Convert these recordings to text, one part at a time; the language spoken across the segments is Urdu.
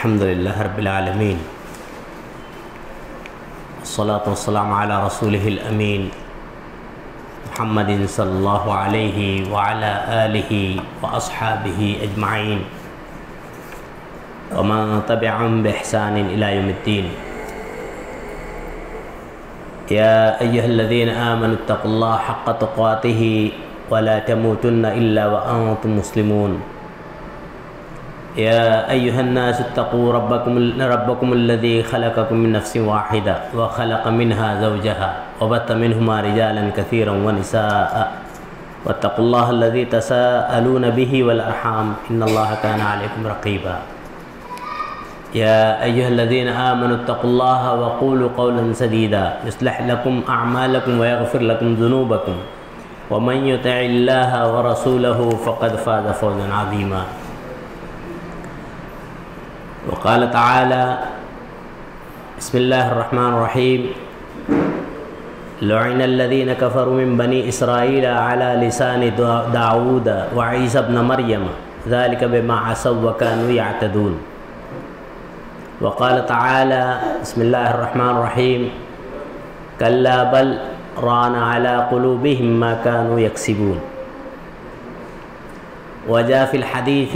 الحمد لله رب العالمين والصلاة والسلام على رسوله الأمين محمد صلى الله عليه وعلى آله وأصحابه أجمعين ومن تبعهم بإحسان إلى يوم الدين. يا أيها الذين آمنوا اتقوا الله حق تقاته ولا تموتن إلا وأنتم مسلمون. يا أيها الناس اتقوا ربكم الذي خلقكم من نفس واحدة وخلق منها زوجها وبث منهما رجالا كثيرا ونساء واتقوا الله الذي تساءلون به والأرحام إن الله كان عليكم رقيبا. يا أيها الذين آمنوا اتقوا الله وقولوا قولا سديدا يصلح لكم أعمالكم ويغفر لكم ذنوبكم ومن يطع الله ورسوله فقد فاز فوزا عظيما. وقال تعالى بسم الله الرحمن الرحيم لعن الذين كفروا من بني إسرائيل على لسان داود وعيسى ابن مريم ذلك بما عصوا وكانوا يعتدون. وقال تعالى بسم الله الرحمن الرحيم كلا بل ران على قلوبهم ما كانوا يكسبون. وجاء في الحديث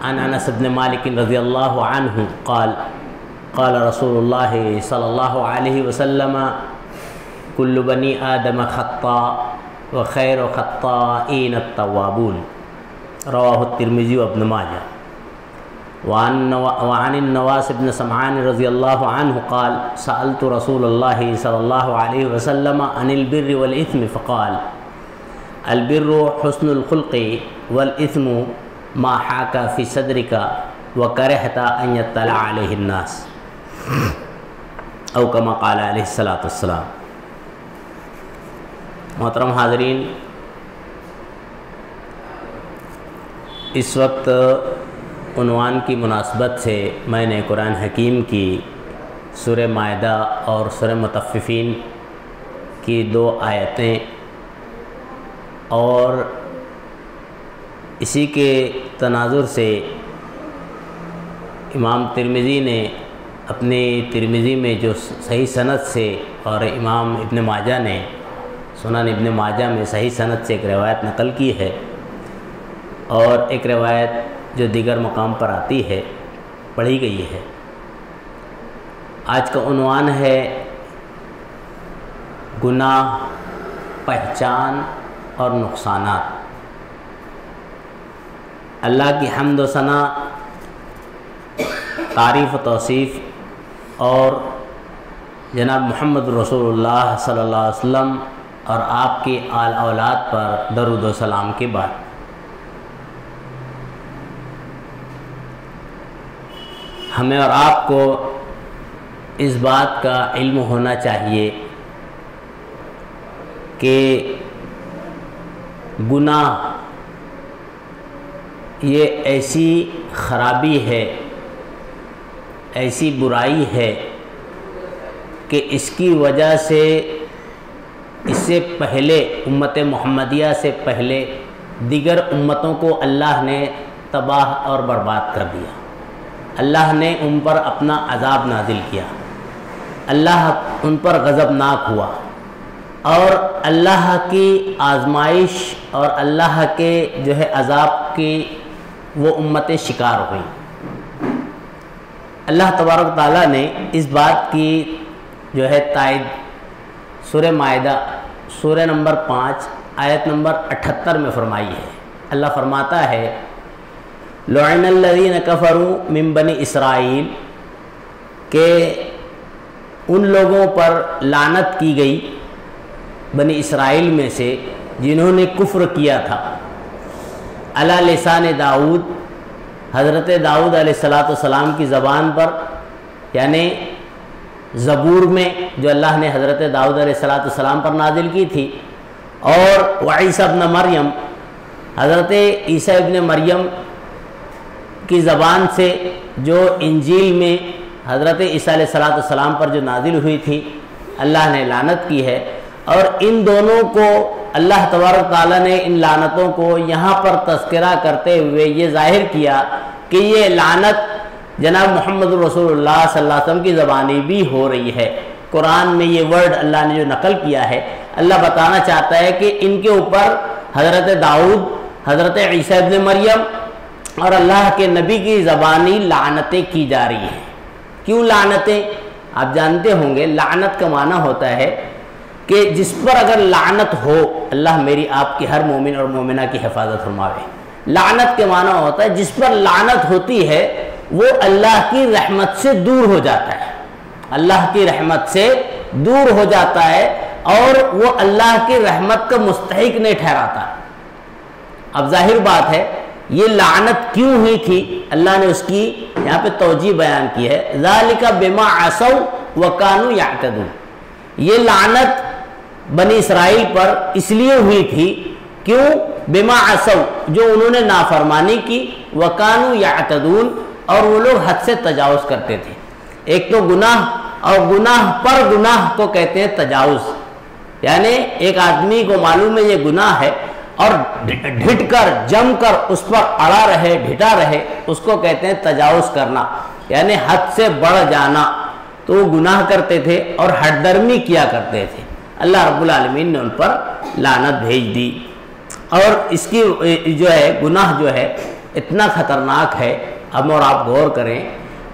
عن انس بن مالك رضي الله عنه قال قال رسول الله صلى الله عليه وسلم كل بني آدم خطاء وخير خطائين التوابون. رواه الترمذي وابن ماجه. وعن النواس بن سمعان رضي الله عنه قال سألت رسول الله صلى الله عليه وسلم عن البر والإثم فقال البر حسن الخلق والإثم ما حاك في صدرك وكرهت أن يطلع عليه الناس او كما قال علیہ الصلاۃ والسلام. محترم حاضرین، اس وقت عنوان کی مناسبت سے میں نے قرآن حکیم کی سورہ مائدہ اور سورہ مطففین کی 2 آیتیں اور اسی کے تناظر سے امام ترمذی نے اپنی ترمذی میں جو صحیح سند سے اور امام ابن ماجہ نے سنن ابن ماجہ میں صحیح سند سے ایک روایت نقل کی ہے اور ایک روایت جو دیگر مقام پر آتی ہے پڑھی گئی ہے. آج کا عنوان ہے گناہ، پہچان اور نقصانات. اللہ کی حمد و ثنا، تعریف و توصیف اور جناب محمد رسول اللہ صلی اللہ علیہ وسلم اور آپ کی آل اولاد پر درود و سلام کے بعد ہمیں اور آپ کو اس بات کا علم ہونا چاہیے کہ گناہ یہ ایسی خرابی ہے، ایسی برائی ہے کہ اس کی وجہ سے اس سے پہلے امت محمدیہ سے پہلے دیگر امتوں کو اللہ نے تباہ اور برباد کر دیا. اللہ نے ان پر اپنا عذاب نازل کیا، اللہ ان پر غضبناک ہوا اور اللہ کی آزمائش اور اللہ کے جو ہے عذاب کی وہ امتیں شکار ہوئیں. اللہ تبارک تعالیٰ نے اس بات کی جو ہے تائید سورہ مائدہ سورہ نمبر 5 آیت نمبر 78 میں فرمائی ہے. اللہ فرماتا ہے لعن الذین کفروا من بنی اسرائیل، کہ ان لوگوں پر لعنت کی گئی بنی اسرائیل میں سے جنہوں نے کفر کیا تھا. علی لسان داؤد، حضرت داؤد علیہ السلام کی زبان پر، یعنی زبور میں جو اللہ نے حضرت داؤد علیہ السلام پر نازل کی تھی، اور وعیسیٰ ابن مریم، حضرت عیسیٰ ابن مریم کی زبان سے جو انجیل میں حضرت عیسیٰ علیہ السلام پر جو نازل ہوئی تھی، اللہ نے لعنت کی ہے. اور ان دونوں کو اللہ تبارک تعالیٰ نے ان لعنتوں کو یہاں پر تذکرہ کرتے ہوئے یہ ظاہر کیا کہ یہ لعنت جناب محمد رسول اللہ صلی اللہ علیہ وسلم کی زبانی بھی ہو رہی ہے۔ قرآن میں یہ ورڈ اللہ نے جو نقل کیا ہے، اللہ بتانا چاہتا ہے کہ ان کے اوپر حضرت داؤد، حضرت عیسیٰ ابن مریم اور اللہ کے نبی کی زبانی لعنتیں کی جا رہی ہیں۔ کیوں لعنتیں؟ آپ جانتے ہوں گے لعنت کا معنی ہوتا ہے کہ جس پر اگر لعنت ہو، اللہ میری آپ کی ہر مومن اور مومنہ کی حفاظت فرماوے۔ لعنت کے معنی ہوتا ہے جس پر لعنت ہوتی ہے وہ اللہ کی رحمت سے دور ہو جاتا ہے، اللہ کی رحمت سے دور ہو جاتا ہے اور وہ اللہ کی رحمت کا مستحق نہیں ٹھہراتا۔ اب ظاہر بات ہے یہ لعنت کیوں ہوئی تھی، اللہ نے اس کی یہاں پہ توجیہ بیان کی ہے، ذالک بما عصوا وکانوا یعتدون۔ یہ لعنت بنی اسرائیل پر اس لیے ہوئی تھی، کیوں؟ بما عصوا، جو انہوں نے نافرمانی کی، وکانوا یعتدون، اور وہ لوگ حد سے تجاوز کرتے تھے۔ ایک تو گناہ، اور گناہ پر گناہ کو کہتے ہیں تجاوز، یعنی ایک آدمی کو معلوم ہے یہ گناہ ہے اور ڈھٹ کر جم کر اس پر اڑا رہے، ڈھٹا رہے، اس کو کہتے ہیں تجاوز کرنا، یعنی حد سے بڑھ جانا۔ تو وہ گناہ کرتے تھے اور حد درمی کیا کرتے تھے، اللہ رب العالمین نے ان پر لعنت بھیج دی۔ اور اس کی جو ہے گناہ جو ہے اتنا خطرناک ہے، ہم اور آپ غور کریں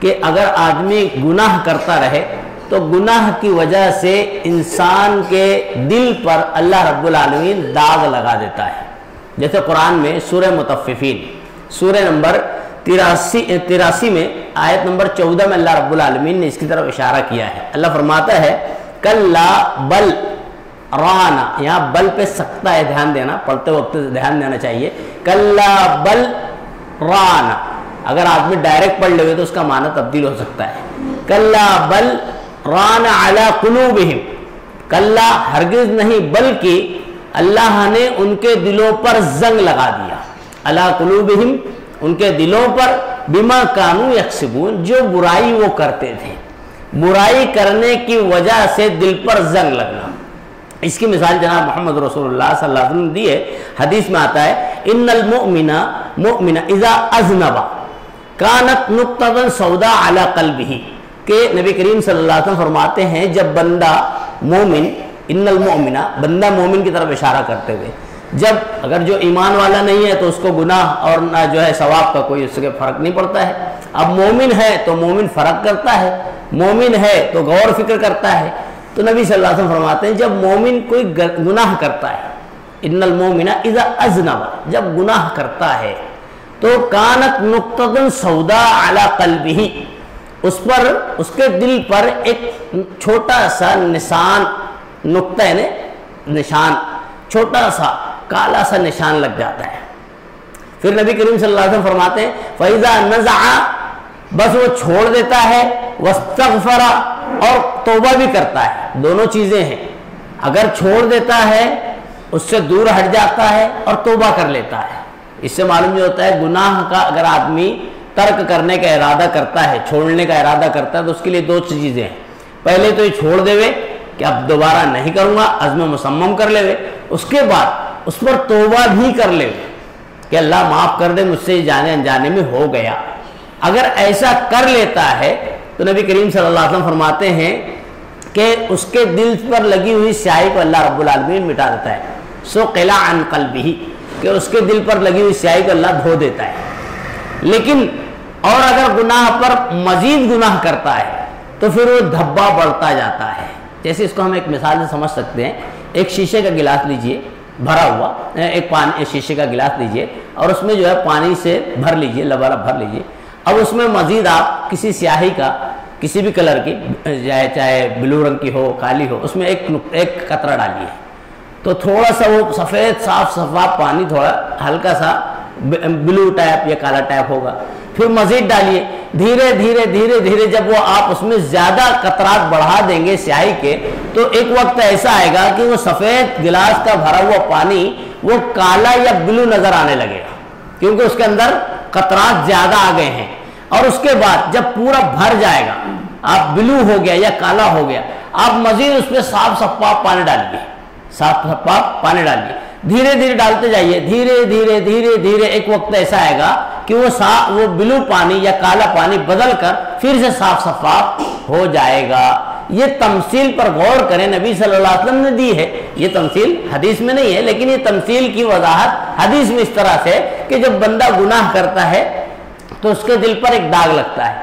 کہ اگر آدمی گناہ کرتا رہے تو گناہ کی وجہ سے انسان کے دل پر اللہ رب العالمین داغ لگا دیتا ہے۔ جیسے قرآن میں سورہ مطففین، سورہ نمبر 83 میں آیت نمبر 14 میں اللہ رب العالمین نے اس کی طرف اشارہ کیا ہے۔ اللہ فرماتا ہے کلا بل رانا، یہاں بل پہ سکتا ہے، دھیان دینا، پڑھتے وقت دھیان دینا چاہیے۔ کلا بل رانا، اگر آدمی ڈائریکٹ پڑھ لے تو اس کا معنی تبدیل ہو سکتا ہے۔ کلا بل ران علی قلوبہم، کلا ہرگز نہیں بلکہ اللہ نے ان کے دلوں پر زنگ لگا دیا، علی قلوبہم، ان کے دلوں پر، بما کانوا یکسبون، جو برائی وہ کرتے تھے، برائی کرنے کی وجہ سے دل پر زنگ لگنا۔ اس کی مثال جناب محمد رسول اللہ صلی اللہ علیہ وسلم نے دی ہے، حدیث میں آتا ہے ان المؤمن اذا اذنب کانت نقطۃ سوداء علی قلبہ، کہ نبی کریم صلی اللہ علیہ وسلم فرماتے ہیں جب بندہ مومن، ان المؤمن، بندہ مومن کی طرف اشارہ کرتے ہوئے، جب اگر جو ایمان والا نہیں ہے تو اس کو گناہ اور نہ جو ہے ثواب کا کوئی اس کے فرق نہیں پڑتا ہے، اب مومن ہے تو مومن فرق کرتا ہے، مومن ہے تو غور فکر کرتا ہے۔ تو نبی صلی اللہ علیہ وسلم فرماتے ہیں جب مومن کوئی گناہ کرتا ہے، ان المؤمن اذا اذنب، جب گناہ کرتا ہے تو کانت نقطۃ سوداء علی قلبہ، اس پر، اس کے دل پر ایک چھوٹا سا نشان، نقطہ یعنی نشان، چھوٹا سا کالا سا نشان لگ جاتا ہے۔ پھر نبی کریم صلی اللہ علیہ وسلم فرماتے ہیں فَإِذَا نَزَعَ، بس وہ چھوڑ دیتا ہے، وَاسْتَغْفَرَ، اور توبہ بھی کرتا ہے، دونوں چیزیں ہیں، اگر چھوڑ دیتا ہے اس سے دور ہٹ جاتا ہے اور توبہ کر لیتا ہے۔ اس سے معلوم یہ ہوتا ہے گناہ کا اگر آدمی ترک کرنے کا ارادہ کرتا ہے، چھوڑنے کا ارادہ کرتا ہے، تو اس کے لیے دو چیزیں ہیں، پہلے تو یہ چھوڑ دے وے کہ اب دوبارہ نہیں کروں گا، عزم مصمم کر لے وے، اس کے بعد اس پر توبہ بھی کر لے وے کہ اللہ معاف کر دے، مجھ سے جانے انجانے میں ہو گیا۔ اگر ایسا کر لیتا ہے تو نبی کریم صلی اللہ علیہ وسلم فرماتے ہیں کہ اس کے دل پر لگی ہوئی سیاہی کو اللہ رب العالمین مٹا دیتا ہے، سُقِلَ عَنْ قَلْبِهِ، کہ اس کے دل پر لگی ہوئی سیاہی کو اللہ دھو دیتا ہے۔ لیکن اور اگر گناہ پر مزید گناہ کرتا ہے تو پھر وہ دھبا بڑھتا جاتا ہے۔ جیسے اس کو ہم ایک مثال سے سمجھ سکتے ہیں، ایک شیشے کا گلاس لیجئے بھرا ہوا، ایک شیشے کا گلاس لیجئے اور اس میں جو ہے پانی سے بھر لیجئے، لبالب بھر لیجئے، اب اس میں مزید آپ کسی سیاہی کا، کسی بھی کلر کی، چاہے بلو رنگ کی ہو، کالی ہو، اس میں ایک قطرہ ڈالیے تو تھوڑا سا وہ سفید صاف صفاف پانی تھوڑا ہلکا سا بلو ٹائپ یا کالا ٹائپ ہوگا، پھر مزید ڈالیے، دھیرے دھیرے دھیرے دھیرے جب وہ آپ اس میں زیادہ قطرات بڑھا دیں گے سیاہی کے تو ایک وقت ایسا آئے گا کہ وہ سفید گلاس کا بھرا ہوا پانی وہ کالا یا بلو نظر آنے لگے گا، کیونکہ اس کے اندر قطرات زیادہ آ گئے ہیں۔ اور اس کے بعد جب پورا بھر جائے گا، آپ بلو ہو گیا یا کالا ہو گیا، آپ مزید اس پہ صاف شفاف پانی ڈالیے، صاف شفاف پانی ڈالیے، دھیرے دھیرے ڈالتے جائیے، دھیرے دھیرے دھیرے دھیرے ایک وقت ایسا آئے گا کہ وہ بلو پانی یا کالا پانی بدل کر پھر سے صاف شفاف ہو جائے گا۔ یہ تمثیل پر غور کریں، نبی صلی اللہ علیہ وسلم نے دی ہے، یہ تمثیل حدیث میں نہیں ہے، لیکن یہ تمثیل کی وضاحت حدیث میں اس طرح سے کہ جب بندہ گناہ کرتا ہے تو اس کے دل پر ایک داغ لگتا ہے،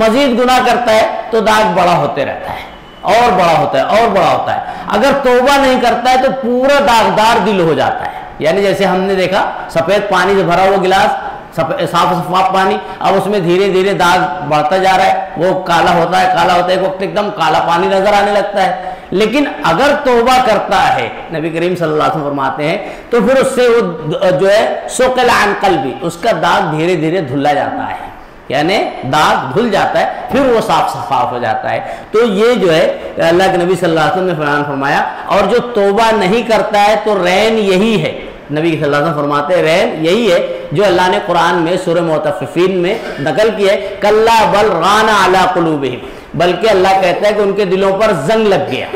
مزید گناہ کرتا ہے تو داغ بڑا ہوتے رہتا ہے اور بڑا ہوتا ہے اور بڑا ہوتا ہے۔ اگر توبہ نہیں کرتا ہے تو پورا داغدار دل ہو جاتا ہے، یعنی جیسے ہم نے دیکھا سفید پانی سے بھرا ہوا گلاس، صاف شفاف پانی، اب اس میں دھیرے دھیرے داغ بڑھتا جا رہا ہے، وہ کالا ہوتا ہے، ایک وقت ایک دم کالا پانی نظر آنے لگتا ہے۔ لیکن اگر توبہ کرتا ہے، نبی کریم صلی اللہ علیہ وسلم فرماتے ہیں، تو پھر اس سے وہ جو ہے سقل عن قلبی، اس کا داغ دھیرے دھیرے دھلا جاتا ہے، یعنی داغ دھل جاتا ہے، پھر وہ صاف شفاف ہو جاتا ہے۔ تو یہ جو ہے اللہ کے نبی صلی اللہ علیہ وسلم نے بیان فرمایا۔ اور جو توبہ نہیں کرتا ہے تو رین یہی ہے، نبی صلی اللہ علیہ وسلم فرماتے ہیں رین یہی ہے جو اللہ نے قرآن میں سورہ مطففین میں نقل کی ہے، کلا بل ران علی قلوبہم، بلکہ اللہ کہتا ہے کہ ان کے دلوں پر زنگ لگ گیا۔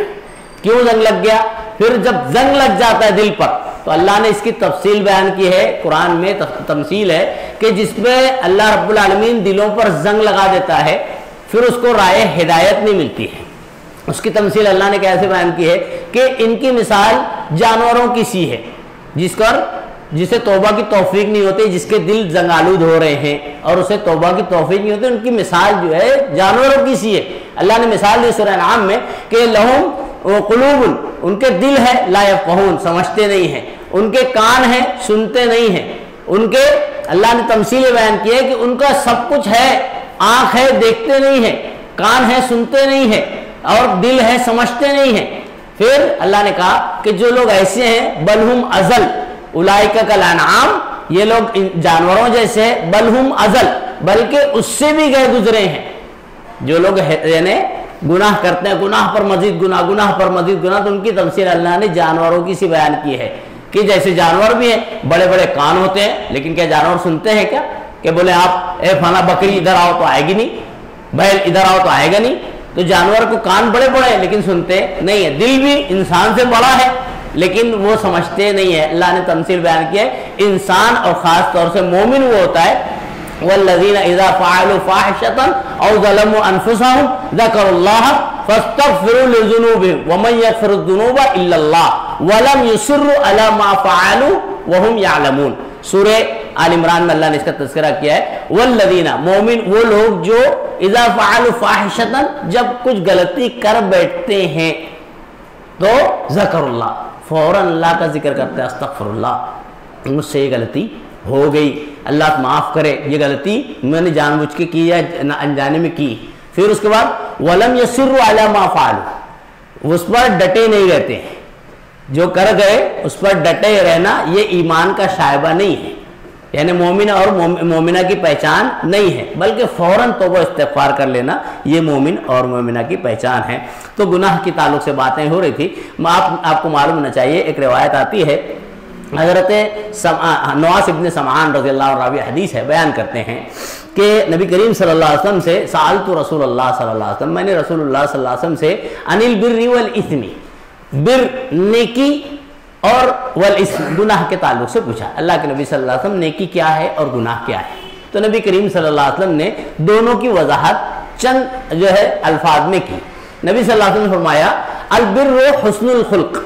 کیوں زنگ لگ گیا؟ پھر جب زنگ لگ جاتا ہے دل پر تو اللہ نے اس کی تفصیل بیان کی ہے، قرآن میں تمثیل ہے کہ جس میں اللہ رب العالمین دلوں پر زنگ لگا دیتا ہے، پھر اس کو رائے ہدایت نہیں ملتی ہے۔ اس کی تمثیل اللہ نے کیسے بیان کی ہے کہ ان کی مثال جانوروں کی سی ہے، جسے توبہ کی توفیق نہیں ہوتی، جس کے دل زنگ آلود ہو رہے ہیں اور اسے توبہ کی توفیق نہیں ہوتی، ان کی مثال جو ہے جانوروں کی سی ہے۔ اللہ نے مثال دی سورہ انعام میں کہ لہم قلوب، ان کے دل ہے، لا یفقہون، سمجھتے نہیں ہیں، ان کے کان ہیں، سنتے نہیں ہیں، ان کے اللہ نے تمثیل بیان کی ہے کہ ان کا سب کچھ ہے، آنکھ ہے دیکھتے نہیں ہیں، کان ہے سنتے نہیں ہیں، اور دل ہے سمجھتے نہیں ہیں۔ پھر اللہ نے کہا کہ جو لوگ ایسے ہیں بلہم ازل اولئک کالانعام، یہ لوگ جانوروں جیسے ہیں، بلہم ازل، بلکہ اس سے بھی گئے گزرے ہیں۔ جو لوگ یعنی گناہ کرتے ہیں، گناہ پر مزید گناہ، گناہ پر مزید گناہ، تو ان کی تفسیر اللہ نے جانوروں کی سی بیان کی ہے کہ جیسے جانور بھی ہیں، بڑے بڑے کان ہوتے ہیں، لیکن کیا جانور سنتے ہیں کیا؟ کہ بولے آپ اے فلاں بکری ادھر آؤ تو آئے گی نہیں، بیل ادھر آؤ تو آئے گا نہیں۔ تو جانور کو کان بڑے بڑے ہیں لیکن سنتے نہیں ہیں، دل بھی انسان سے بڑا ہے لیکن وہ سمجھتے نہیں ہے۔ اللہ نے تمثیل بیان کی ہے، انسان اور خاص طور سے مومن وہ ہوتا ہے والذین اذا فعلوا فاحشۃ او ظلموا انفسهم ذکروا اللہ فاستغفروا لذنوبهم ومن یغفر الذنوب الا اللہ ولم یصروا علی ما فعلوا وهم یعلمون۔ سورہ آل عمران میں اللہ نے اس کا تذکرہ کیا ہے، والذین، مومن وہ لوگ جو اذا فعلوا فاحشۃ، جب کچھ غلطی کر بیٹھتے ہیں تو ذکر اللہ، فوراً اللہ کا ذکر کرتے ہیں، استغفر اللہ، مجھ سے یہ غلطی ہو گئی، اللہ معاف کرے، یہ غلطی میں نے جان بوجھ کے کی یا انجانے میں کی۔ پھر اس کے بعد ولم یصروا علی ما فعلوا، اس پر ڈٹے نہیں رہتے ہیں، جو کر گئے اس پر ڈٹے رہنا یہ ایمان کا شائبہ نہیں ہے، یعنی مومن اور مومنہ کی پہچان نہیں ہے، بلکہ فوراً توبہ استغفار کر لینا یہ مومن اور مومنہ کی پہچان ہے۔ تو گناہ کی تعلق سے باتیں ہو رہی تھی، آپ کو معلوم ہونا چاہیے، ایک روایت آتی ہے، حضرت نواس ابن سمعان رضی اللہ عنہ راوی حدیث ہے، بیان کرتے ہیں کہ نبی کریم صلی اللہ علیہ وسلم سے سألت رسول اللہ صلی اللہ علیہ وسلم، میں نے رسول اللہ صلی اللہ علیہ وسلم سے عن البر والاسم، بر نیکی اور والاسم گناہ کے تعلق سے پوچھا۔ اللہ کے نبی صلی اللہ علیہ وسلم نیکی کیا ہے اور گناہ کیا ہے؟ تو نبی کریم صلی اللہ علیہ وسلم نے دونوں کی وضاحت چند جو ہے الفاظ میں کی۔ نبی صلی اللہ علیہ وسلم نے فرمایا البر حسن الخلق،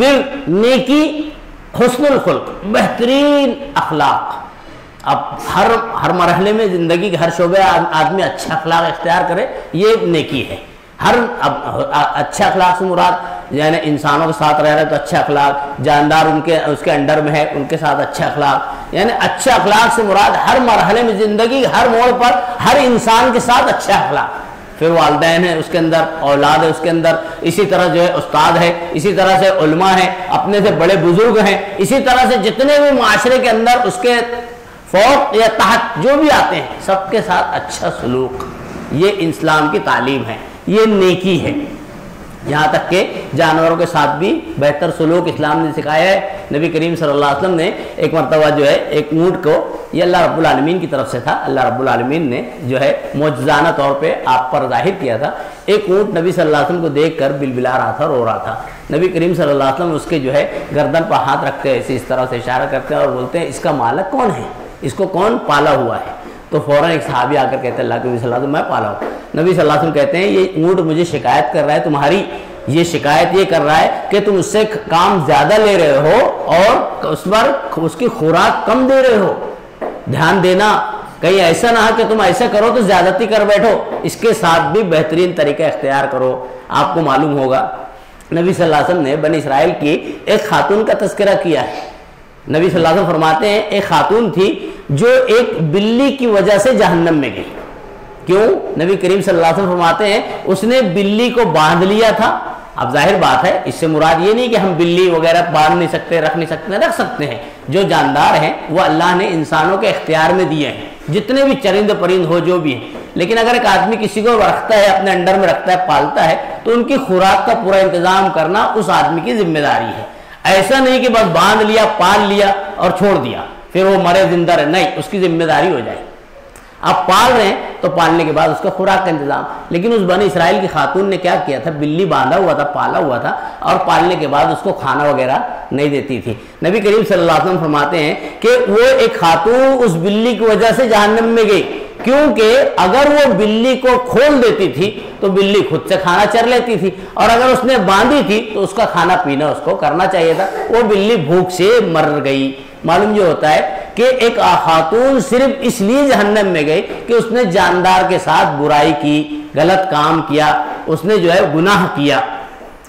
بر نیکی، حسن الخلق بہترین اخلاق۔ اب ہر مرحلے میں زندگی کے ہر شعبے آدمی اچھا اخلاق اختیار کرے، یہ نیکی ہے۔ اچھا اخلاق سے مراد یعنی انسانوں کے ساتھ رہ رہے تو اچھا اخلاق، جاندار اس کے انڈر میں ہے ان کے ساتھ اچھا اخلاق، یعنی اچھا اخلاق سے مراد ہر مرحلے میں زندگی ہر موڑ پر ہر انسان کے ساتھ اچھا اخلاق۔ پھر والدین ہیں اس کے اندر، اولاد ہے اس کے اندر، اسی طرح جو ہے استاد ہے، اسی طرح سے علماء ہیں، اپنے سے بڑے بزرگ ہیں، اسی طرح سے جتنے بھی معاشرے کے اندر اس کے فوق یا تحت جو بھی آتے ہیں سب کے ساتھ اچھا سلوک، یہ اسلام کی تعلیم ہے، یہ نیکی ہے۔ یہاں تک کہ جانوروں کے ساتھ بھی بہتر سلوک اسلام نے سکھایا ہے۔ نبی کریم صلی اللہ علیہ وسلم نے ایک مرتبہ جو ہے ایک اونٹ کو، یہ اللہ رب العالمین کی طرف سے تھا، اللہ رب العالمین نے جو ہے معجزانہ طور پہ آپ پر ظاہر کیا تھا۔ ایک اونٹ نبی صلی اللہ علیہ وسلم کو دیکھ کر بلبلا رہا تھا، رو رہا تھا۔ نبی کریم صلی اللہ علیہ وسلم اس کے جو ہے گردن پر ہاتھ رکھتے ہیں، اس طرح سے اشارہ کرتے ہیں اور بولتے ہیں اس کا مالک کون ہے؟ اس کو کون پالا ہوا ہے؟ تو فوراً ایک صحابی آ کر کہتے ہیں اللہ کے نبی صلی اللہ علیہ وسلم میں پالا ہوں۔ نبی صلی اللہ علیہ وسلم کہتے ہیں یہ اونٹ مجھے شکایت کر رہا ہے، تمہاری یہ شکایت یہ کر رہا ہے کہ تم اس سے کام زیادہ لے رہے ہو اور اس پر اس کی خوراک کم دے رہے ہو۔ دھیان دینا کہیں ایسا نہ ہو کہ تم ایسا کرو تو زیادتی کر بیٹھو، اس کے ساتھ بھی بہترین طریقہ اختیار کرو۔ آپ کو معلوم ہوگا نبی صلی اللہ علیہ وسلم نے بنی اسرائیل کی ایک خاتون کا تذکرہ کیا ہے۔ نبی صلی اللہ علیہ وسلم فرماتے ہیں ایک خاتون تھی جو ایک بلی کی وجہ سے جہنم میں گئی۔ کیوں؟ نبی کریم صلی اللہ علیہ وسلم فرماتے ہیں اس نے بلی کو باندھ لیا تھا۔ اب ظاہر بات ہے اس سے مراد یہ نہیں کہ ہم بلی وغیرہ باندھ نہیں سکتے، رکھ نہیں سکتے، رکھ سکتے ہیں۔ جو جاندار ہیں وہ اللہ نے انسانوں کے اختیار میں دیے ہیں، جتنے بھی چرند پرند ہو جو بھی ہیں، لیکن اگر ایک آدمی کسی کو رکھتا ہے، اپنے انڈر میں رکھتا ہے، پالتا ہے، تو ان کی خوراک کا پورا انتظام کرنا اس آدمی کی ذمہ داری ہے۔ ایسا نہیں کہ بس باندھ لیا، پال لیا اور چھوڑ دیا پھر وہ مرے زندہ رہے، نہیں، اس کی ذمہ داری ہو جائے۔ آپ پال رہے ہیں تو پالنے کے بعد اس کا خوراک کا انتظام۔ لیکن اس بنی اسرائیل کی خاتون نے کیا کیا تھا؟ بلی باندھا ہوا تھا، پالا ہوا تھا، اور پالنے کے بعد اس کو کھانا وغیرہ نہیں دیتی تھی۔ نبی کریم صلی اللہ علیہ وسلم فرماتے ہیں کہ وہ ایک خاتون اس بلی کی وجہ سے جہنم میں گئی، کیونکہ اگر وہ بلی کو کھول دیتی تھی تو بلی خود سے کھانا چر لیتی تھی، اور اگر اس نے باندھی تھی تو اس کا کھانا پینا اس کو کرنا چاہیے تھا، وہ بلی بھوک سے مر گئی۔ معلوم یہ ہوتا ہے کہ ایک خاتون صرف اس لیے جہنم میں گئی کہ اس نے جاندار کے ساتھ برائی کی، غلط کام کیا، اس نے جو ہے گناہ کیا۔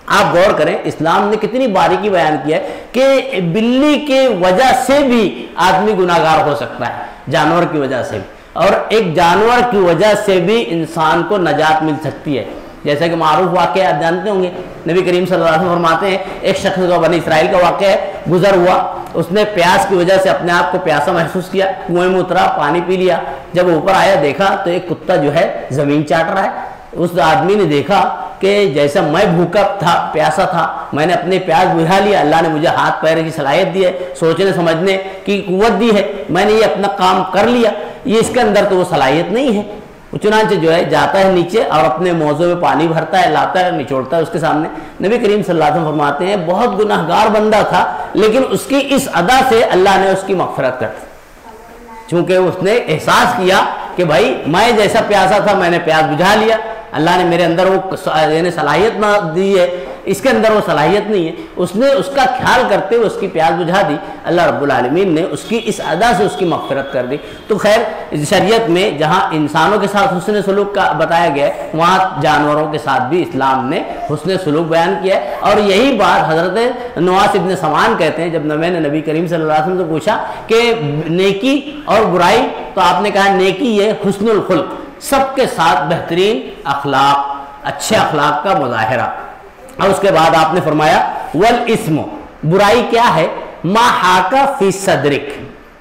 آپ غور کریں اسلام نے کتنی باریکی بیان کیا ہے کہ بلی کی وجہ سے بھی آدمی گناہگار ہو سکتا ہے، جانور کی وجہ سے بھی، اور ایک جانور کی وجہ سے بھی انسان کو نجات مل سکتی ہے۔ جیسا کہ معروف واقعہ آپ جانتے ہوں گے، نبی کریم صلی اللہ علیہ وسلم فرماتے ہیں ایک شخص کا بنی اسرائیل کا واقعہ ہے، گزر ہوا، اس نے پیاس کی وجہ سے اپنے آپ کو پیاسا محسوس کیا، کنویں میں اترا، پانی پی لیا، جب اوپر آیا دیکھا تو ایک کتا جو ہے زمین چاٹ رہا ہے۔ اس آدمی نے دیکھا کہ جیسا میں بھوکا تھا، پیاسا تھا، میں نے اپنے پیاس بجھا لیا، اللہ نے مجھے ہاتھ پیر کی صلاحیت دی ہے، سوچنے سمجھنے کی قوت دی ہے، میں نے یہ اپنا کام کر لیا، یہ اس کے اندر تو وہ صلاحیت نہیں ہے۔ چنانچہ جو ہے جاتا ہے نیچے اور اپنے موزوں میں پانی بھرتا ہے، لاتا ہے، نچوڑتا ہے اس کے سامنے۔ نبی کریم صلی اللہ علیہ وسلم فرماتے ہیں بہت گناہگار بندہ تھا، لیکن اس کی اس ادا سے اللہ نے اس کی مغفرت کر دی، چونکہ اس نے احساس کیا کہ بھائی میں جیسا پیاسا تھا میں نے پیاس بجھا لیا، اللہ نے میرے اندر وہ صلاحیت نہ دی ہے، اس کے اندر وہ صلاحیت نہیں ہے، اس نے اس کا خیال کرتے ہوئے اس کی پیاس بجھا دی، اللہ رب العالمین نے اس کی اس ادا سے اس کی مغفرت کر دی۔ تو خیر شریعت میں جہاں انسانوں کے ساتھ حسن سلوک کا بتایا گیا ہے، وہاں جانوروں کے ساتھ بھی اسلام نے حسن سلوک بیان کیا ہے۔ اور یہی بات حضرت نواس ابن سمان کہتے ہیں، جب میں نے نبی کریم صلی اللہ علیہ وسلم سے پوچھا کہ نیکی اور برائی، تو آپ نے کہا نیکی یہ حسن الخلق، سب کے ساتھ بہترین اخلاق، اچھے اخلاق کا مظاہرہ۔ اور اس کے بعد آپ نے فرمایا والاسم، برائی کیا ہے؟ ما حاک فی صدرک،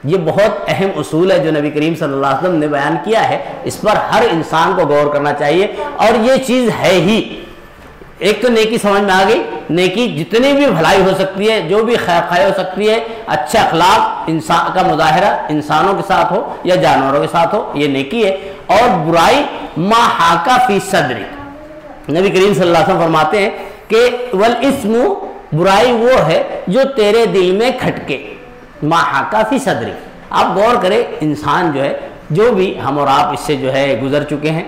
یہ بہت اہم اصول ہے جو نبی کریم صلی اللہ علیہ وسلم نے بیان کیا ہے، اس پر ہر انسان کو غور کرنا چاہیے، اور یہ چیز ہے ہی۔ ایک تو نیکی سمجھ میں آ گئی، نیکی جتنی بھی بھلائی ہو سکتی ہے، جو بھی خیر خواہی ہو سکتی ہے، اچھے اخلاق انسان کا مظاہرہ انسانوں کے ساتھ ہو یا جانوروں کے ساتھ ہو، یہ نیکی ہے۔ اور برائی ما حاک فی صدرک، نبی کریم صلی اللہ علیہ وسلم فرماتے ہیں کہ والاسم، برائی وہ ہے جو تیرے دل میں کھٹکے، ما حاک فی صدرک۔ آپ غور کریں انسان جو ہے، جو بھی ہم اور آپ اس سے جو ہے گزر چکے ہیں،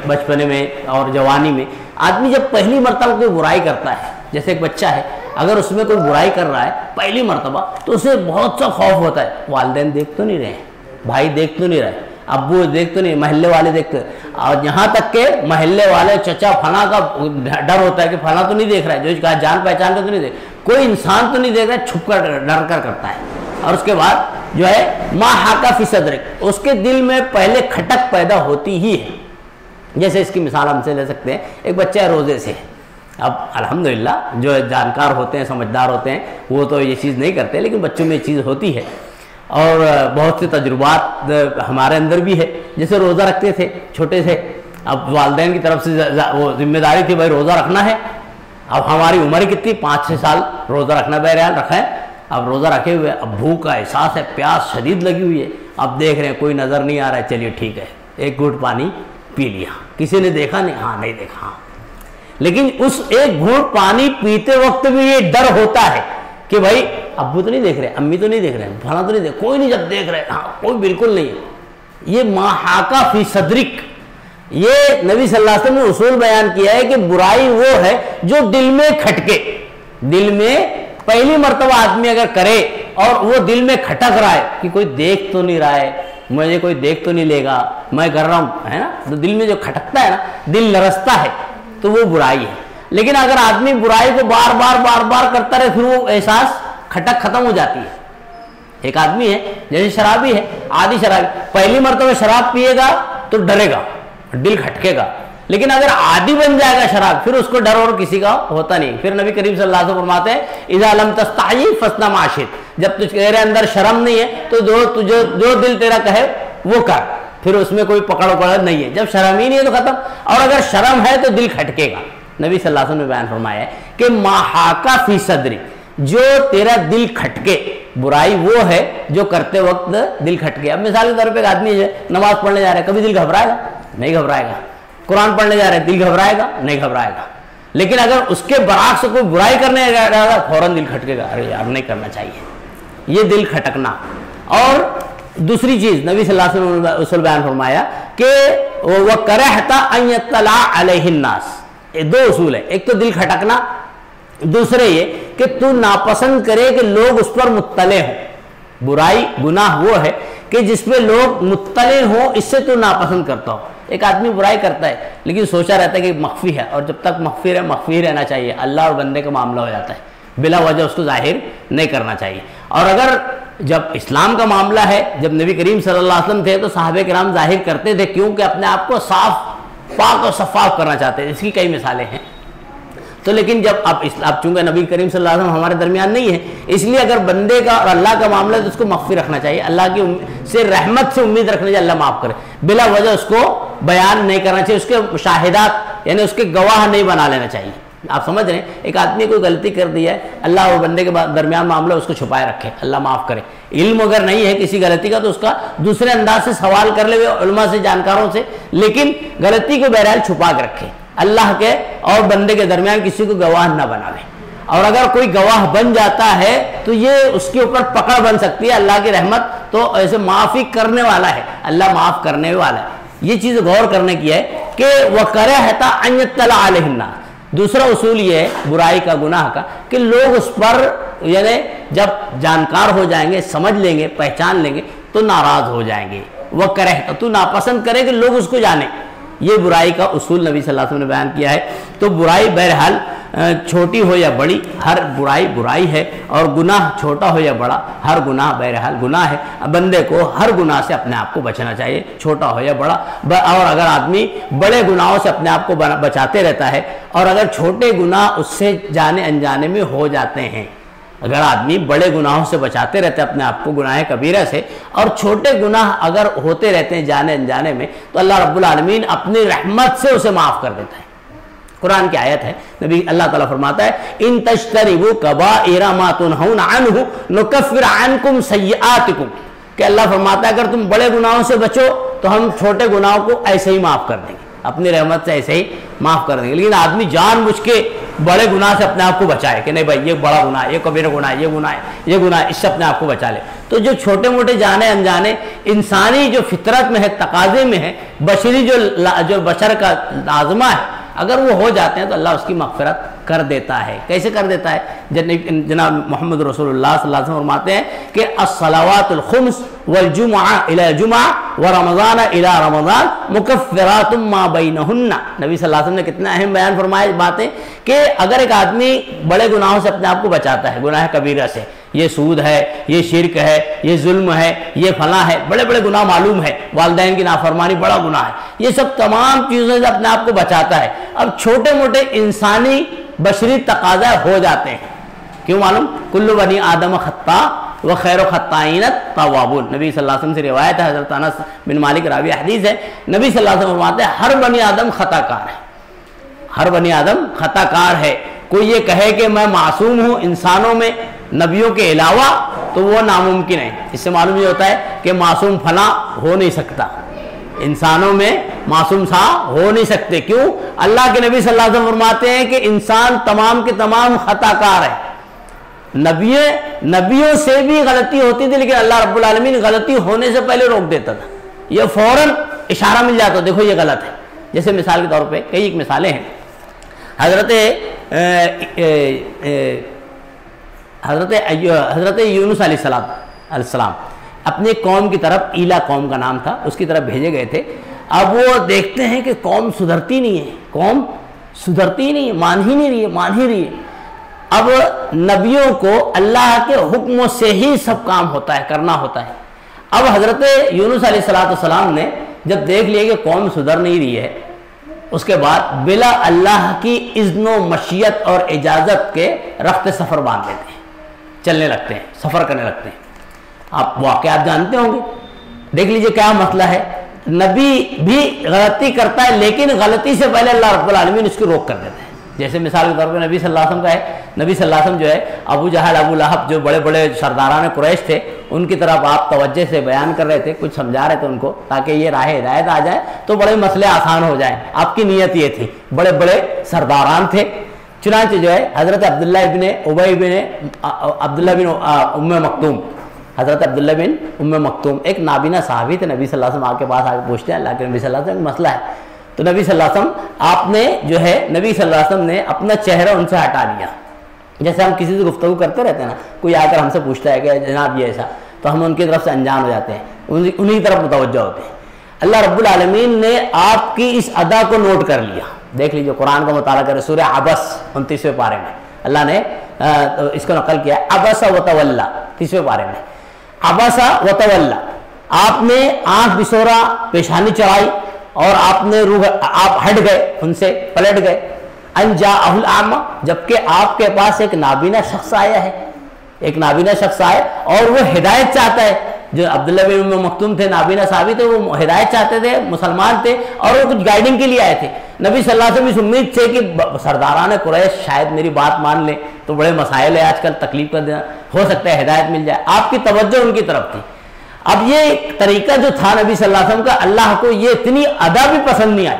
بچپنے میں اور جوانی میں، آدمی جب پہلی مرتبہ کوئی برائی کرتا ہے، جیسے ایک بچہ ہے اگر اس میں کوئی برائی کر رہا ہے پہلی مرتبہ، تو اسے بہت سا خوف ہوتا ہے، والدین دیکھ تو نہیں رہے، بھائی دیکھ تو نہیں رہے، ابو دیکھ تو نہیں، محلے والے دیکھتے، اور یہاں تک کہ محلے والے چچا فلاں کا ڈر ہوتا ہے کہ فلاں تو نہیں دیکھ رہا ہے، جو کہا جان پہچان کا تو نہیں دیکھ، کوئی انسان تو نہیں دیکھ رہا ہے، چھپ کر ڈر کر کرتا ہے۔ اور اس کے بعد جو ہے ما حاک فی صدرک، اس کے دل میں پہلے کھٹک پیدا ہوتی ہی ہے۔ جیسے اس کی مثال ہم سے لے سکتے ہیں، ایک بچہ روزے سے، اب الحمدللہ جو جانکار ہوتے ہیں، سمجھدار ہوتے ہیں، وہ تو یہ چیز نہیں کرتے، لیکن بچوں میں یہ چیز ہوتی ہے، اور بہت سے تجربات ہمارے اندر بھی ہے۔ جیسے روزہ رکھتے تھے چھوٹے سے، اب والدین کی طرف سے وہ ذمہ داری تھی بھائی روزہ رکھنا ہے، اب ہماری عمر کتنی 5-6 سال، روزہ رکھنا بہرحال رکھا ہے، اب روزہ رکھے ہوئے، اب بھوک کا احساس ہے، پیاس شدید لگی ہوئی ہے، اب دیکھ رہے ہیں کوئی نظر نہیں آ رہا ہے، چلیے ٹھیک ہے ایک گھونٹ پانی پی لیا، کسی نے دیکھا نہیں، ہاں نہیں دیکھا، ہاں، لیکن اس ایک گھونٹ پانی پیتے وقت بھی یہ ڈر ہوتا ہے کہ بھائی ابو تو نہیں دیکھ رہے, امی تو نہیں دیکھ رہے, فلاں تو نہیں دیکھ, کوئی نہیں جب دیکھ رہے, ہاں کوئی بالکل نہیں ہے. یہ ما حاک فی صدرک, یہ نبی صلی اللہ علیہ وسلم نے اصول بیان کیا ہے کہ برائی وہ ہے جو دل میں کھٹکے. دل میں پہلی مرتبہ آدمی اگر کرے اور وہ دل میں کھٹک رہا ہے کہ کوئی دیکھ تو نہیں رہا ہے, مجھے کوئی دیکھ تو نہیں لے گا, میں کر رہا ہوں, ہے نا, تو دل میں جو کھٹکتا ہے نا, دل لرزتا ہے, تو وہ برائی ہے. لیکن اگر آدمی برائی کو بار بار کرتا رہے, پھر وہ احساس کھٹک ختم ہو جاتی ہے. ایک آدمی ہے جیسے شرابی ہے, عادی شرابی, پہلی مرتبہ شراب پیے گا تو ڈرے گا, دل کھٹکے گا, لیکن اگر عادی بن جائے گا شراب, پھر اس کو ڈر اور کسی کا ہوتا نہیں. پھر نبی کریم صلی اللہ علیہ وسلم فرماتے ہیں اذا لم تستحی فاصنع ما شئت, جب تیرے اندر شرم نہیں ہے تو جو دل تیرا کہے وہ کر, پھر اس میں کوئی پکڑ وکڑ نہیں ہے. جب شرم ہی نہیں ہے تو ختم, اور اگر شرم ہے تو دل کھٹکے گا. نبی صلی اللہ علیہ وسلم نے بیان فرمایا ہے کہ ما حاک فی صدری, جو تیرا دل کھٹکے, برائی وہ ہے جو کرتے وقت دل کھٹکے. اب مثال کے طور پہ ایک آدمی ہے نماز پڑھنے جا رہا ہے, کبھی دل گھبرائے گا؟ نہیں گھبرائے گا. قرآن پڑھنے جا رہے ہیں, دل گھبرائے گا؟ نہیں گھبرائے گا. لیکن اگر اس کے برعکس سے کوئی برائی کرنے جا رہا ہے, فوراً دل کھٹکے گا, ارے یار نہیں کرنا چاہیے. یہ دل کھٹکنا. اور دوسری چیز نبی صلی اللہ علیہ وسلم نے اصول بیان فرمایا کہ وَكَرَهْتَ أَن يَطَّلَعَ عَلَيْهِ النَّاسِ, دو اصول ہے. ایک تو دل کھٹکنا, دوسرے یہ کہ تو ناپسند کرے کہ لوگ اس پر مطلع ہوں. برائی گناہ وہ ہے کہ جس پہ لوگ مطلع ہوں, اس سے تو ناپسند کرتا ہو. ایک آدمی برائی کرتا ہے لیکن سوچا رہتا ہے کہ مخفی ہے, اور جب تک مخفی ہی رہنا چاہیے. اللہ اور بندے کا معاملہ ہو جاتا ہے, بلا وجہ اس کو ظاہر نہیں کرنا چاہیے. اور اگر جب اسلام کا معاملہ ہے, جب نبی کریم صلی اللہ علیہ وسلم تھے تو صحابہ کرام ظاہر کرتے تھے, کیونکہ اپنے آپ کو صاف پاک اور شفاف کرنا چاہتے تھے. اس کی کئی مثالیں ہیں. تو لیکن جب اب چونکہ نبی کریم صلی اللہ علیہ وسلم ہمارے درمیان نہیں ہے, اس لیے اگر بندے کا اور اللہ کا معاملہ ہے تو اس کو مخفی رکھنا چاہیے. اللہ کی سے رحمت سے امید رکھنا چاہیے, اللہ معاف کرے. بلا وجہ اس کو بیان نہیں کرنا چاہیے, اس کے مشاہدات یعنی اس کے گواہ نہیں بنا لینا چاہیے. آپ سمجھ رہے ہیں, ایک آدمی کوئی غلطی کر دی ہے, اللہ اور بندے کے درمیان معاملہ, اس کو چھپائے رکھے, اللہ معاف کرے. علم اگر نہیں ہے کسی غلطی کا تو اس کا دوسرے انداز سے سوال کر لے علماء سے, جانکاروں سے, لیکن غلطی کو بہرحال چھپا کے رکھے. اللہ کے اور بندے کے درمیان کسی کو گواہ نہ بناوے. اور اگر کوئی گواہ بن جاتا ہے تو یہ اس کے اوپر پکڑ بن سکتی ہے. اللہ کی رحمت تو ایسے معافی کرنے والا ہے, اللہ معاف کرنے والا ہے. یہ چیز غور کرنے کی ہے کہ وَكَرَهْتَ أَن يَطَّلَعَ عَلَيْهِ النَّاسِ. دوسرا اصول یہ ہے برائی کا, گناہ کا, کہ لوگ اس پر یعنی جب جانکار ہو جائیں گے, سمجھ لیں گے, پہچان لیں گے تو ناراض ہو جائیں گے. وَكَرَهْتَ, تو ناپسند کرے کہ لوگ اس کو جانیں. یہ برائی کا اصول نبی صلی اللہ علیہ وسلم نے بیان کیا ہے. تو برائی بہرحال چھوٹی ہو یا بڑی, ہر برائی برائی ہے, اور گناہ چھوٹا ہو یا بڑا, ہر گناہ بہرحال گناہ ہے. بندے کو ہر گناہ سے اپنے آپ کو بچنا چاہیے, چھوٹا ہو یا بڑا. اور اگر آدمی بڑے گناہوں سے اپنے آپ کو بچاتے رہتا ہے, اور اگر چھوٹے گناہ اس سے جانے انجانے میں ہو جاتے ہیں, اگر آدمی بڑے گناہوں سے بچاتے رہتے ہیں اپنے آپ کو گناہ کبیرہ سے, اور چھوٹے گناہ اگر ہوتے رہتے ہیں جانے انجانے میں, تو اللہ رب العالمین اپنی رحمت سے اسے معاف کر دیتا ہے. قرآن کی آیت ہے, نبی اللہ تعالیٰ فرماتا ہے ان تجتنبوا کبائر ما تنہون عنہ نکفر عنکم سیئاتکم, کہ اللہ فرماتا ہے اگر تم بڑے گناہوں سے بچو تو ہم چھوٹے گناہوں کو ایسے ہی معاف کر دیں گے, اپنی رحمت سے ایسے ہی معاف کر دیں گے. لیکن آدمی جان بوجھ کے بڑے گناہ سے اپنے آپ کو بچائے کہ نہیں بھائی یہ بڑا گناہ, یہ کبیرہ گناہ, یہ گناہ ہے, یہ گناہ ہے, اس سے اپنے آپ کو بچا لے. تو جو چھوٹے موٹے جانے انجانے انسانی جو فطرت میں ہے, تقاضے میں ہے, بشری جو بشر کا لازمہ ہے, اگر وہ ہو جاتے ہیں تو اللہ اس کی مغفرت کر دیتا ہے. کیسے کر دیتا ہے؟ جناب محمد رسول اللہ صلی اللہ علیہ وسلم فرماتے ہیں کہ الصلوات الخمس والجمعہ الى جمعہ ورمضان الى رمضان مکفرات ما بینہن. نبی صلی اللہ علیہ وسلم نے کتنا اہم بیان فرمایا باتیں, کہ اگر ایک آدمی بڑے گناہوں سے اپنے آپ کو بچاتا ہے, گناہ کبیرہ سے, یہ سود ہے, یہ شرک ہے, یہ ظلم ہے, یہ فلاں ہے, بڑے بڑے گناہ معلوم ہے, والدین کی نافرمانی بڑا گناہ ہے, یہ سب تمام چیزوں سے اپنے آپ کو بچاتا ہے. اب چھوٹے موٹے انسانی بشری تقاضا ہو جاتے ہیں, کیوں معلوم؟ کل بنی آدم خطا و خیر و خطائین التوابون. نبی صلی اللہ علیہ وسلم سے روایت ہے, حضرت انس بن مالک راوی حدیث ہے, نبی صلی اللہ علیہ وسلم فرماتے ہیں ہر بنی آدم خطا کار ہے, ہر بنی آدم خطا کار ہے. کوئی یہ کہے کہ میں معصوم ہوں انسانوں میں نبیوں کے علاوہ, تو وہ ناممکن ہے. اس سے معلوم یہ ہوتا ہے کہ معصوم فلاں ہو نہیں سکتا, انسانوں میں معصوم سا ہو نہیں سکتے. کیوں؟ اللہ کے نبی صلی اللہ علیہ وسلم فرماتے ہیں کہ انسان تمام کے تمام خطا کار ہے. نبیوں سے بھی غلطی ہوتی تھی، لیکن اللہ رب العالمین غلطی ہونے سے پہلے روک دیتا تھا، یہ فوراً اشارہ مل جاتا، دیکھو یہ غلط ہے. جیسے مثال کے طور پہ کئی ایک مثالیں ہیں. حضرت یونس علیہ السلام اپنے قوم کی طرف، ایلا قوم کا نام تھا، اس کی طرف بھیجے گئے تھے. اب وہ دیکھتے ہیں کہ قوم سدھرتی نہیں ہے، مان ہی رہی ہے. اب نبیوں کو اللہ کے حکموں سے ہی سب کام ہوتا ہے، کرنا ہوتا ہے. اب حضرت یونس علیہ السلام نے جب دیکھ لیا کہ قوم سدھر نہیں رہی ہے، اس کے بعد بلا اللہ کی اذن و مشیت اور اجازت کے رخت سفر باندھ لیتے ہیں، چلنے لگتے ہیں، سفر کرنے لگتے ہیں. آپ واقعات جانتے ہوں گے، دیکھ لیجئے کیا مسئلہ ہے. نبی بھی غلطی کرتا ہے، لیکن غلطی سے پہلے اللہ رب العالمین اس کی روک کر دیتا ہے. جیسے مثال کے طور پہ نبی صلی اللہ علیہ وسلم کا ہے. نبی صلی اللہ علیہ وسلم جو ہے ابو جہل، ابو لہب، جو بڑے بڑے سرداران قریش تھے، ان کی طرف آپ توجہ سے بیان کر رہے تھے، کچھ سمجھا رہے تھے ان کو تاکہ یہ راہ ہدایت آ جائے تو بڑے مسئلے آسان ہو جائیں. آپ کی نیت یہ تھی، بڑے بڑے سرداران تھے. چنانچہ جو ہے حضرت عبداللہ بن ام مکتوم، حضرت عبداللہ بن ام مکتوم ایک نابینا صحابی تھے. نبی صلی اللہ علیہ وسلم آپ کے پاس آ کے پوچھتے ہیں اللہ کے نبی صلی اللہ علیہ وسلم مسئلہ ہے. تو نبی صلی اللہ علیہ وسلم نبی صلی اللہ علیہ وسلم نے اپنا چہرہ ان سے ہٹا لیا. جیسے ہم کسی سے گفتگو کرتے رہتے ہیں نا، کوئی آ کر ہم سے پوچھتا ہے کہ جناب یہ ایسا، تو ہم ان کی طرف سے انجان ہو جاتے ہیں، انہی کی طرف متوجہ ہوتے ہیں. اللہ رب العالمین نے آپ کی اس ادا کو نوٹ کر لیا. دیکھ لیجیے قرآن کا مطالعہ کریں، سورہ عبس 29ویں پارے میں اللہ نے اس کو نقل کیا ہے. عبس و تولا 30ویں پارے میں، عبس و تولا، آپ نے آنکھ بسورا، پیشانی چڑھائی اور آپ ہٹ گئے، ان سے پلٹ گئے. ان جاءہ الاعمی، جبکہ آپ کے پاس ایک نابینا شخص آیا ہے، ایک نابینا شخص آئے اور وہ ہدایت چاہتا ہے. جو عبداللہ بن ام مکتوم تھے، نابینا صحابی تھے، وہ ہدایت چاہتے تھے، مسلمان تھے اور وہ کچھ گائیڈنگ کے لیے آئے تھے. نبی صلی اللہ علیہ وسلم اس امید تھے کہ سرداران قریش شاید میری بات مان لیں، تو بڑے مسائل ہیں آج کل، تکلیف کا دینا، ہو سکتا ہے ہدایت مل جائے. آپ کی توجہ ان کی طرف تھی. اب یہ طریقہ جو تھا نبی صلی اللہ علیہ وسلم کا، اللہ کو یہ اتنی ادا بھی پسند نہیں آئی.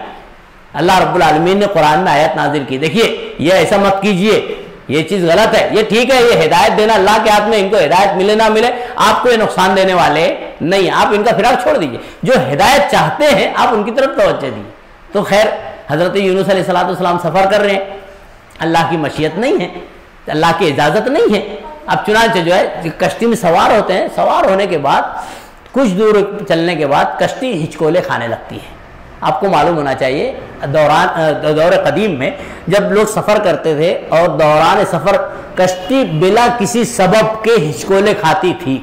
اللہ رب العالمین نے قرآن میں آیت نازل کی، دیکھیے یہ ایسا مت کیجئے، یہ چیز غلط ہے. یہ ٹھیک ہے، یہ ہدایت دینا اللہ کے ہاتھ میں، ان کو ہدایت ملے نہ ملے آپ کو یہ نقصان دینے والے نہیں، آپ ان کا فراق چھوڑ دیجئے. جو ہدایت چاہتے ہیں آپ ان کی طرف توجہ دیجیے. تو خیر حضرت یونس علیہ السلام سفر کر رہے ہیں، اللہ کی مشیت نہیں ہے، اللہ کی اجازت نہیں ہے. اب چنانچہ جو ہے کشتی میں سوار ہوتے ہیں. سوار ہونے کے بعد کچھ دور چلنے کے بعد کشتی ہچکولے کھانے لگتی ہے. آپ کو معلوم ہونا چاہیے دور قدیم میں جب لوگ سفر کرتے تھے اور دوران سفر کشتی بلا کسی سبب کے ہچکولے کھاتی تھی.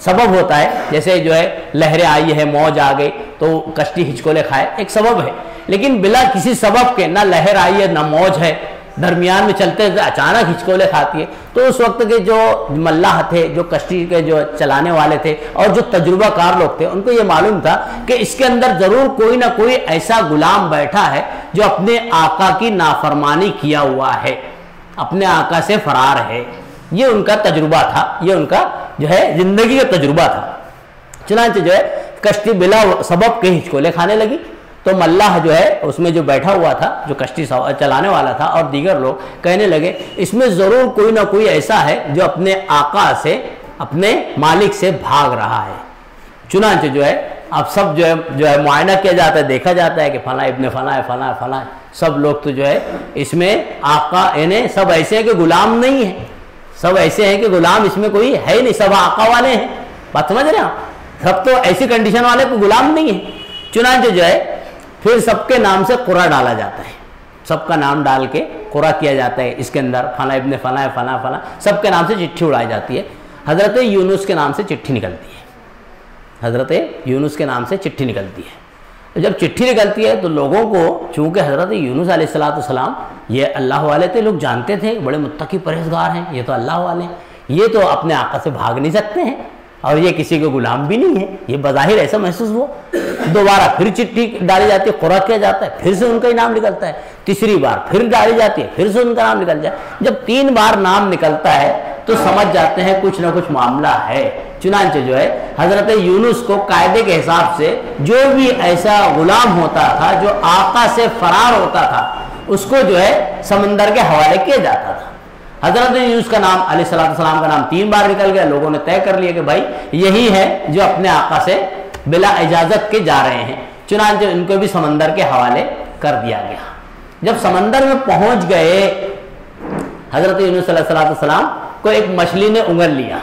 سبب ہوتا ہے، جیسے جو ہے لہریں آئی ہے، موج آ گئی تو کشتی ہچکولے کھائے، ایک سبب ہے. لیکن بلا کسی سبب کے، نہ لہر آئی ہے نہ موج ہے، درمیان میں چلتے اچانک ہچکولے کھاتی ہے. تو اس وقت کے جو ملاح تھے، جو کشتی کے جو چلانے والے تھے اور جو تجربہ کار لوگ تھے، ان کو یہ معلوم تھا کہ اس کے اندر ضرور کوئی نہ کوئی ایسا غلام بیٹھا ہے جو اپنے آقا کی نافرمانی کیا ہوا ہے، اپنے آقا سے فرار ہے. یہ ان کا تجربہ تھا، یہ ان کا جو ہے زندگی کا تجربہ تھا. چنانچہ جو ہے کشتی بلا سبب کے ہچکولے کھانے لگی. تو ملاح جو ہے اس میں جو بیٹھا ہوا تھا، جو کشتی چلانے والا تھا، اور دیگر لوگ کہنے لگے اس میں ضرور کوئی نہ کوئی ایسا ہے جو اپنے آقا سے، اپنے مالک سے بھاگ رہا ہے. چنانچہ جو ہے اب سب جو ہے معائنہ کیا جاتا ہے، دیکھا جاتا ہے کہ فلاں ابن فلاں ہے، فلاں فلاں، سب لوگ تو جو ہے اس میں آقا یعنی سب ایسے ہیں کہ غلام نہیں ہیں، سب ایسے ہیں کہ غلام اس میں کوئی ہے نہیں، سب آقا والے ہیں. بات سمجھ رہے ہیں آپ؟ سب تو ایسی کنڈیشن والے کوئی غلام نہیں ہے. چنانچہ جو ہے پھر سب کے نام سے قرعہ ڈالا جاتا ہے، سب کا نام ڈال کے قرعہ کیا جاتا ہے. اس کے اندر فلاں ابن فلاں فلاں فلاں سب کے نام سے چٹھی اڑائی جاتی ہے. حضرت یونس کے نام سے چٹھی نکلتی ہے، حضرت یونس کے نام سے چٹھی نکلتی ہے. جب چٹھی نکلتی ہے تو لوگوں کو، چونکہ حضرت یونس علیہ السلام یہ اللہ والے تھے، لوگ جانتے تھے بڑے متقی پرہیزگار ہیں، یہ تو اللہ والے ہیں، یہ تو اپنے آقا سے بھاگ نہیں سکتے ہیں اور یہ کسی کے غلام بھی نہیں ہے. یہ بظاہر ایسا محسوس ہوا. دوبارہ پھر چٹھی ڈالی جاتی ہے، قرعہ کیا جاتا ہے، پھر سے ان کا ہی نام نکلتا ہے. تیسری بار پھر ڈالی جاتی ہے، پھر سے ان کا نام نکل جائے. جب 3 بار نام نکلتا ہے تو سمجھ جاتے ہیں کچھ نہ کچھ معاملہ ہے. چنانچہ جو ہے حضرت یونس کو قاعدے کے حساب سے جو بھی ایسا غلام ہوتا تھا جو آقا سے فرار ہوتا تھا، اس کو جو ہے سمندر کے حوالے کیا جاتا تھا. حضرت یونس کا نام علیہ السلام کا نام 3 بار نکل گیا. لوگوں نے طے کر لیا کہ بھائی یہی ہے جو اپنے آقا سے بلا اجازت کے جا رہے ہیں. چنانچہ ان کو بھی سمندر کے حوالے کر دیا گیا. جب سمندر میں پہنچ گئے حضرت یونس علیہ السلام کو ایک مچھلی نے انگل لیا.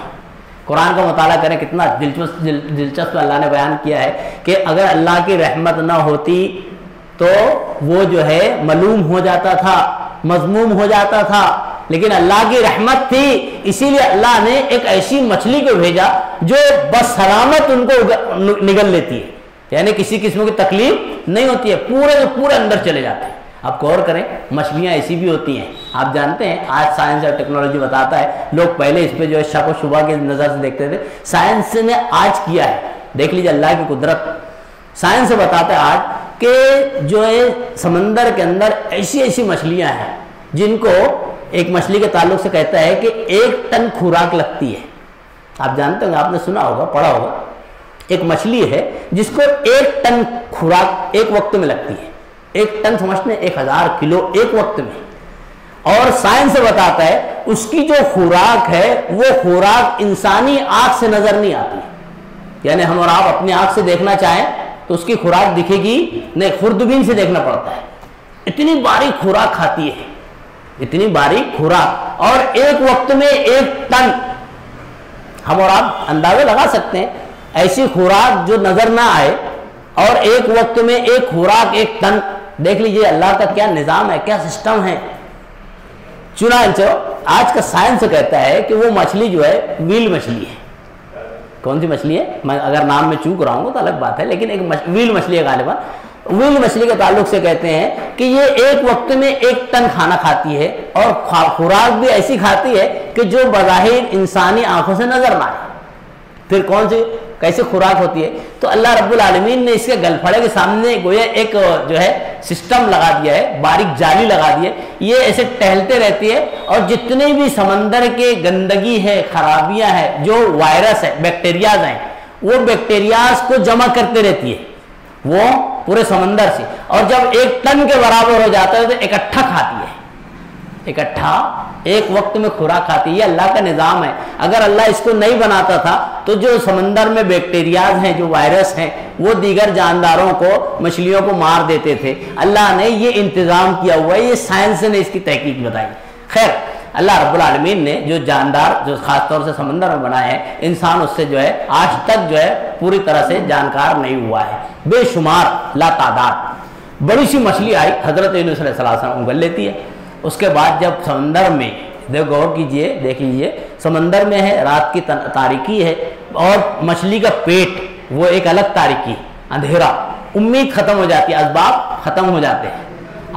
قرآن کا مطالعہ کریں کتنا دلچسپ اللہ نے بیان کیا ہے کہ اگر اللہ کی رحمت نہ ہوتی تو وہ جو ہے ملوم ہو جاتا تھا, مذموم ہو جاتا تھا, لیکن اللہ کی رحمت تھی اسی لیے اللہ نے ایک ایسی مچھلی کو بھیجا جو بسلامت ان کو نگل لیتی ہے, یعنی کسی قسم کی تکلیف نہیں ہوتی ہے, پورے اندر چلے جاتے ہیں. آپ غور کریں مچھلیاں ایسی بھی ہوتی ہیں. آپ جانتے ہیں آج سائنس اور ٹیکنالوجی بتاتا ہے, لوگ پہلے اس پہ جو ہے شک و شبہ کی نظر سے دیکھتے تھے, سائنس نے آج کیا ہے. دیکھ لیجیے اللہ کی قدرت. سائنس بتاتا ہے آج کہ جو ہے سمندر کے اندر ایسی مچھلیاں ہیں جن کو ایک مچھلی کے تعلق سے کہتا ہے کہ 1 ٹن خوراک لگتی ہے. آپ جانتے ہوں گے, آپ نے سنا ہوگا, پڑھا ہوگا, ایک مچھلی ہے جس کو 1 ٹن خوراک ایک وقت میں لگتی ہے. 1 ٹن سمجھتے ہیں 1000 کلو ایک وقت میں. اور سائنس بتاتا ہے اس کی جو خوراک ہے وہ خوراک انسانی آنکھ سے نظر نہیں آتی, یعنی ہم اور آپ اپنی آنکھ سے دیکھنا چاہیں تو اس کی خوراک دکھے گی نہیں, خوردبین سے دیکھنا پڑتا ہے. اتنی باریک خوراک کھاتی ہے, اتنی باریک خوراک, اور ایک وقت میں 1 ٹن. ہم اور آپ اندازہ لگا سکتے ہیں ایسی خوراک جو نظر نہ آئے اور ایک وقت میں ایک خوراک 1 ٹن. دیکھ لیجئے اللہ کا کیا نظام ہے, کیا سسٹم ہے. چنانچہ آج کا سائنس کہتا ہے کہ وہ مچھلی جو ہے ویل مچھلی ہے. کون سی مچھلی ہے, میں اگر نام میں چوک رہا ہوں گا تو الگ بات ہے, لیکن ایک ویل مچھلی ہے غالباً. ویل مچھلی کے تعلق سے کہتے ہیں کہ یہ ایک وقت میں 1 ٹن کھانا کھاتی ہے اور خوراک بھی ایسی کھاتی ہے کہ جو بظاہر انسانی آنکھوں سے نظر نہ آئے. پھر کون سی کیسے خوراک ہوتی ہے؟ تو اللہ رب العالمین نے اس کے گل پھڑے کے سامنے گویا ایک جو ہے سسٹم لگا دیا ہے, باریک جالی لگا دی ہے. یہ ایسے ٹہلتے رہتی ہے اور جتنے بھی سمندر کے گندگی ہے, خرابیاں ہیں, جو وائرس ہے, بیکٹیریاز ہیں, وہ بیکٹیریاز کو جمع کرتے رہتی ہے وہ پورے سمندر سے. اور جب 1 ٹن کے برابر ہو جاتا ہے تو اکٹھا کھاتی ہے, اکٹھا ایک وقت میں خوراک کھاتی ہے. یہ اللہ کا نظام ہے. اگر اللہ اس کو نہیں بناتا تھا تو جو سمندر میں بیکٹیریاز ہیں, جو وائرس ہیں, وہ دیگر جانداروں کو, مچھلیوں کو مار دیتے تھے. اللہ نے یہ انتظام کیا ہوا ہے, یہ سائنس نے اس کی تحقیق بتائی. خیر, اللہ رب العالمین نے جو جاندار جو خاص طور سے سمندر میں بنائے ہیں, انسان اس سے جو ہے آج تک جو ہے پوری طرح سے جانکار نہیں ہوا ہے. بے شمار لا تعداد بڑی سی مچھلی آئی, حضرت یونس علیہ السلام انگل لیتی ہے. اس کے بعد جب سمندر میں غور کیجئے, دیکھ لیجئے, سمندر میں ہے, رات کی تاریکی ہے, اور مچھلی کا پیٹ وہ ایک الگ تاریکی, اندھیرا, امید ختم ہو جاتی ہے, اسباب ختم ہو جاتے ہیں.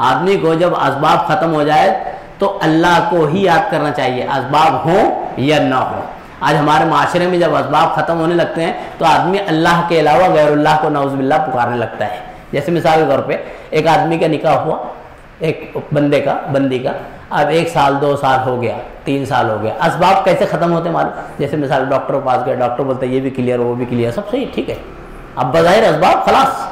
آدمی کو جب اسباب ختم ہو جائے تو اللہ کو ہی یاد کرنا چاہیے, اسباب ہوں یا نہ ہوں. آج ہمارے معاشرے میں جب اسباب ختم ہونے لگتے ہیں تو آدمی اللہ کے علاوہ غیر اللہ کو نعوذ باللہ پکارنے لگتا ہے. جیسے مثال کے طور پہ ایک آدمی کا نکاح ہوا, ایک بندی کا, اب 1 سال 2 سال ہو گیا, 3 سال ہو گیا, اسباب کیسے ختم ہوتے معلوم؟ جیسے مثال ڈاکٹر کے پاس گئے, ڈاکٹر بولتے ہیں یہ بھی کلیئر, وہ بھی کلیئر, سب صحیح, ٹھیک ہے. اب بظاہر اسباب خلاص,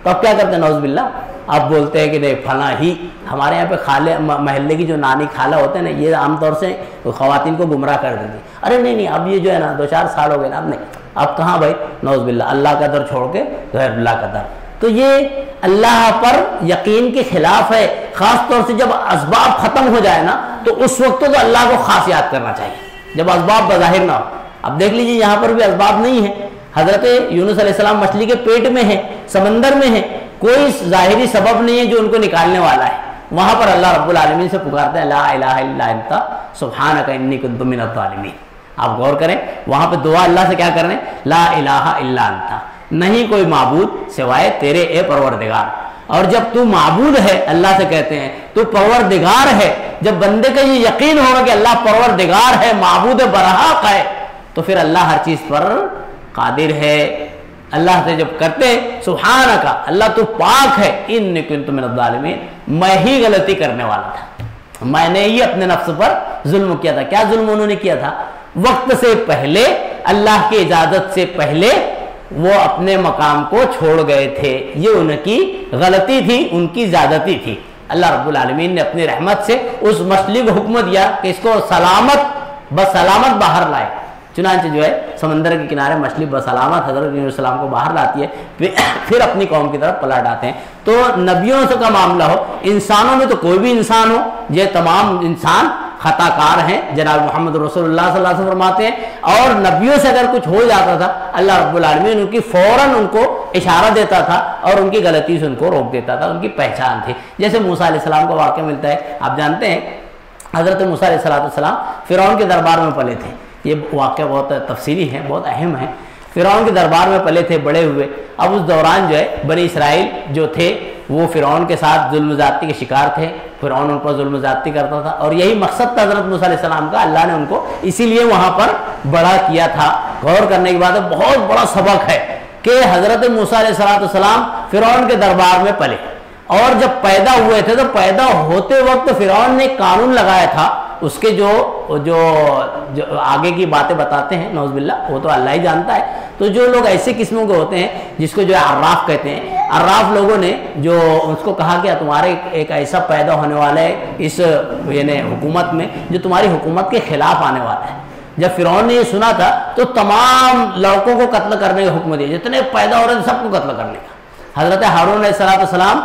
تو اب کیا کرتے ہیں نعوذ باللہ, آپ بولتے ہیں کہ نہیں فلاں ہی. ہمارے یہاں پہ خالے محلے کی جو نانی خالہ ہوتے ہیں نا, یہ عام طور سے خواتین کو گمراہ کر دیتی. ارے نہیں, اب یہ جو ہے نا 2-4 سال ہو گئے نا, اب نہیں, اب کہاں بھائی, نعوذ باللہ, اللہ کا در چھوڑ کے غیر اللہ کا در. تو یہ اللہ پر یقین کے خلاف ہے. خاص طور سے جب اسباب ختم ہو جائے نا تو اس وقت تو اللہ کو خاص یاد کرنا چاہیے, جب اسباب بظاہر نہ ہو. اب دیکھ لیجیے یہاں پر بھی اسباب نہیں ہے. حضرت یونس علیہ السلام مچھلی کے پیٹ میں ہے, سمندر میں ہے, کوئی ظاہری سبب نہیں ہے جو ان کو نکالنے والا ہے. وہاں پر اللہ رب العالمین سے پکارتے ہیں لا الہ الا انت سبحانک انی کنت من الظالمین. آپ غور کریں, وہاں پہ دعا اللہ سے کیا کر رہے ہیں, لا الہ الا انت, نہیں کوئی معبود سوائے تیرے اے پروردگار. اور جب تو معبود ہے, اللہ سے کہتے ہیں تو پروردگار ہے, جب بندے کا یہ یقین ہوگا کہ اللہ پروردگار ہے, معبود برحق ہے, تو پھر اللہ ہر چیز پر قادر ہے. اللہ سے جب کرتے سبحانک, اللہ تو پاک ہے, انی کنت من الظالمین, میں ہی غلطی کرنے والا تھا, میں نے ہی اپنے نفس پر ظلم کیا تھا. کیا ظلم انہوں نے کیا تھا؟ وقت سے پہلے, اللہ کی اجازت سے پہلے وہ اپنے مقام کو چھوڑ گئے تھے. یہ ان کی غلطی تھی, ان کی زیادتی تھی. اللہ رب العالمین نے اپنی رحمت سے اس مچھلی کو حکم دیا کہ اس کو سلامت بسلامت باہر لائے. چنانچہ جو ہے سمندر کے کنارے مچھلی بسلامت حضرت نبی علیہ السلام کو باہر لاتی ہے، پھر اپنی قوم کی طرف پلٹ آتے ہیں. تو نبیوں سے کا معاملہ ہو، انسانوں میں تو کوئی بھی انسان ہو، یہ تمام انسان خطا کار ہیں. جناب محمد رسول اللہ صلی اللہ علیہ وسلم فرماتے ہیں، اور نبیوں سے اگر کچھ ہو جاتا تھا اللہ رب العالمین ان کی فوراً ان کو اشارہ دیتا تھا اور ان کی غلطی سے ان کو روک دیتا تھا. ان کی پہچان تھی. جیسے موسیٰ علیہ السلام کا واقعہ ملتا ہے، آپ جانتے ہیں حضرت موسیٰ علیہ السلام فرعون کے دربار میں پلے تھے. یہ واقعہ بہت تفصیلی ہے، بہت اہم ہے. فرعون کے دربار میں پلے تھے، بڑے ہوئے. اب اس دوران جو ہے بنی اسرائیل جو تھے وہ فرعون کے ساتھ ظلم و زیادتی کے شکار تھے. فرعون ان پر ظلم و زیادتی کرتا تھا، اور یہی مقصد تھا حضرت موسیٰ علیہ السلام کا. اللہ نے ان کو اسی لیے وہاں پر بڑا کیا تھا. غور کرنے کی بات ہے، بہت بڑا سبق ہے کہ حضرت موسیٰ علیہ السلام فرعون کے دربار میں پلے، اور جب پیدا ہوئے تھے تو پیدا ہوتے وقت فرعون نے قانون لگایا تھا. اس کے جو آگے کی باتیں بتاتے ہیں نعوذ باللہ، وہ تو اللہ ہی جانتا ہے. تو جو لوگ ایسے قسموں کے ہوتے ہیں جس کو جو ہے عراف کہتے ہیں، عراف لوگوں نے جو اس کو کہا کہ تمہارے ایک ایسا پیدا ہونے والا ہے اس یعنی حکومت میں جو تمہاری حکومت کے خلاف آنے والا ہے. جب فرعون نے یہ سنا تھا تو تمام لڑکوں کو قتل کرنے کا حکم دیا، جتنے پیدا ہو رہے تھے سب کو قتل کرنے کا. حضرت ہارون علیہ السلام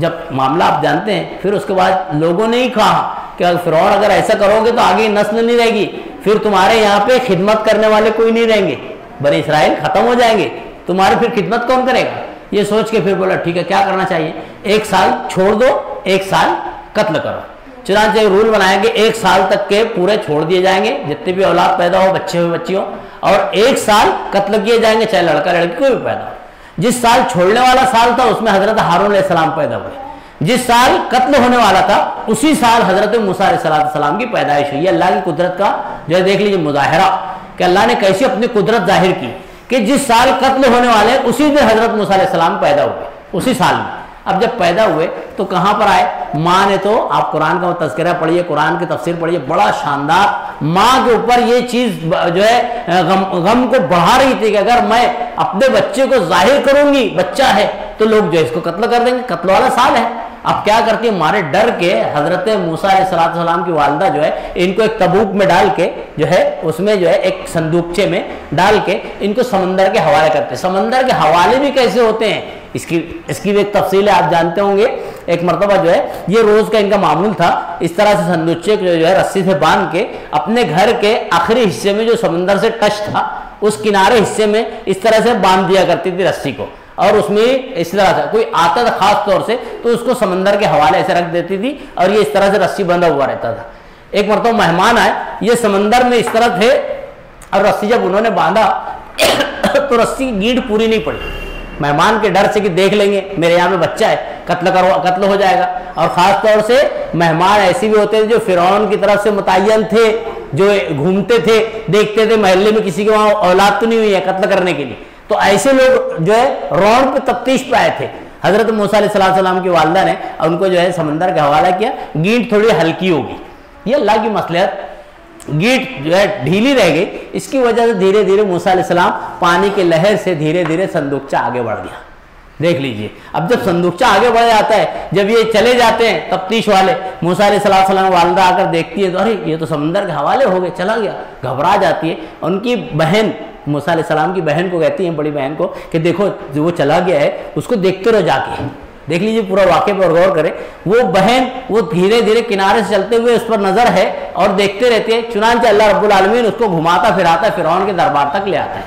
جب معاملہ آپ جانتے ہیں، پھر اس کے بعد لوگوں نے ہی کہا کہ فرعون اگر ایسا کرو گے تو آگے نسل نہیں رہے گی، پھر تمہارے یہاں پہ خدمت کرنے والے کوئی نہیں رہیں گے، بنی اسرائیل ختم ہو جائیں گے، تمہاری پھر خدمت کون کرے گا. یہ سوچ کے پھر بولا ٹھیک ہے کیا کرنا چاہیے، 1 سال چھوڑ دو، 1 سال قتل کرو. چنانچہ ایک رول بنایا کہ 1 سال تک کے پورے چھوڑ دیے جائیں گے، جتنے بھی اولاد پیدا ہو، بچے ہو بچی ہو، اور 1 سال قتل کیے جائیں گے، چاہے لڑکا لڑکی کوئی بھی پیدا ہو. جس سال چھوڑنے والا سال تھا اس میں حضرت ہارون علیہ السلام پیدا ہوئے. جس سال قتل ہونے والا تھا اسی سال حضرت موسیٰ علیہ السلام کی پیدائش ہوئی. اللہ کی قدرت کا جو ہے دیکھ لیجیے مظاہرہ کہ اللہ نے کیسی اپنی قدرت ظاہر کی کہ جس سال قتل ہونے والے اسی دن حضرت موسیٰ علیہ السلام پیدا ہوئے، اسی سال میں. اب جب پیدا ہوئے تو کہاں پر آئے؟ ماں نے تو آپ قرآن کا وہ تذکرہ پڑھیے، قرآن کی تفسیر پڑھیے، بڑا شاندار. ماں کے اوپر یہ چیز جو ہے غم کو بڑھا رہی تھی کہ اگر میں اپنے بچے کو ظاہر کروں گی بچہ ہے تو لوگ جو ہے اس کو قتل کر دیں گے، قتل والا سال ہے. اب کیا کرتی ہے، مارے ڈر کے حضرت موسیٰ علیہ السلام کی والدہ جو ہے ان کو ایک تبوک میں ڈال کے جو ہے اس میں جو ہے ایک صندوقچے میں ڈال کے ان کو سمندر کے حوالے کرتے. سمندر کے حوالے بھی کیسے ہوتے ہیں اس کی بھی ایک تفصیل ہے، آپ جانتے ہوں گے. ایک مرتبہ جو ہے یہ روز کا ان کا معمول تھا، اس طرح سے صندوقچے کو جو ہے رسی سے باندھ کے اپنے گھر کے آخری حصے میں جو سمندر سے ٹچ تھا اس کنارے حصے میں اس طرح سے باندھ دیا کرتی تھی رسی کو، اور اس میں اس طرح سے کوئی آتا تھا خاص طور سے تو اس کو سمندر کے حوالے ایسے رکھ دیتی تھی اور یہ اس طرح سے رسی بندھا ہوا رہتا تھا. ایک مرتبہ مہمان آئے، یہ سمندر میں اس طرح تھے اور رسی جب انہوں نے باندھا تو رسی کی گیٹ پوری نہیں پڑی. مہمان کے ڈر سے کہ دیکھ لیں گے میرے یہاں میں بچہ ہے، قتل ہو جائے گا. اور خاص طور سے مہمان ایسے بھی ہوتے تھے جو فرعون کی طرف سے متعین تھے، جو گھومتے تھے، دیکھتے تھے محلے میں کسی کے وہاں اولاد تو نہیں ہوئی ہے قتل کرنے کے لیے. تو ایسے لوگ جو ہے رون پہ تفتیش پہ آئے تھے. حضرت موسیٰ علیہ السلام کی والدہ نے ان کو جو ہے سمندر کا حوالہ کیا. گینٹ تھوڑی ہلکی ہوگی، یہ اللہ کی مصلحت، گیٹ جو ہے ڈھیلی رہ گئی، اس کی وجہ سے دھیرے دھیرے موسیٰ علیہ السلام پانی کے لہر سے دھیرے دھیرے صندوقچہ آگے بڑھ گیا. دیکھ لیجئے اب جب صندوقچہ آگے بڑھ جاتا ہے، جب یہ چلے جاتے ہیں تفتیش والے، موسیٰ علیہ السلام والدہ آ کر دیکھتی ہے تو ارے یہ تو سمندر کے حوالے ہو گئے، چلا گیا، گھبرا جاتی ہے. ان کی بہن موسیٰ علیہ السلام کی بہن کو کہتی ہیں، بڑی بہن کو، کہ دیکھو جو وہ چلا گیا ہے اس کو دیکھتے رہو جا کے. دیکھ لیجیے پورا واقعے پر غور کریں. وہ بہن وہ دھیرے دھیرے کنارے سے چلتے ہوئے اس پر نظر ہے اور دیکھتے رہتے ہیں. چنانچہ اللہ رب العالمین اس کو گھماتا پھراتا فرعون کے دربار تک لے آتا ہے.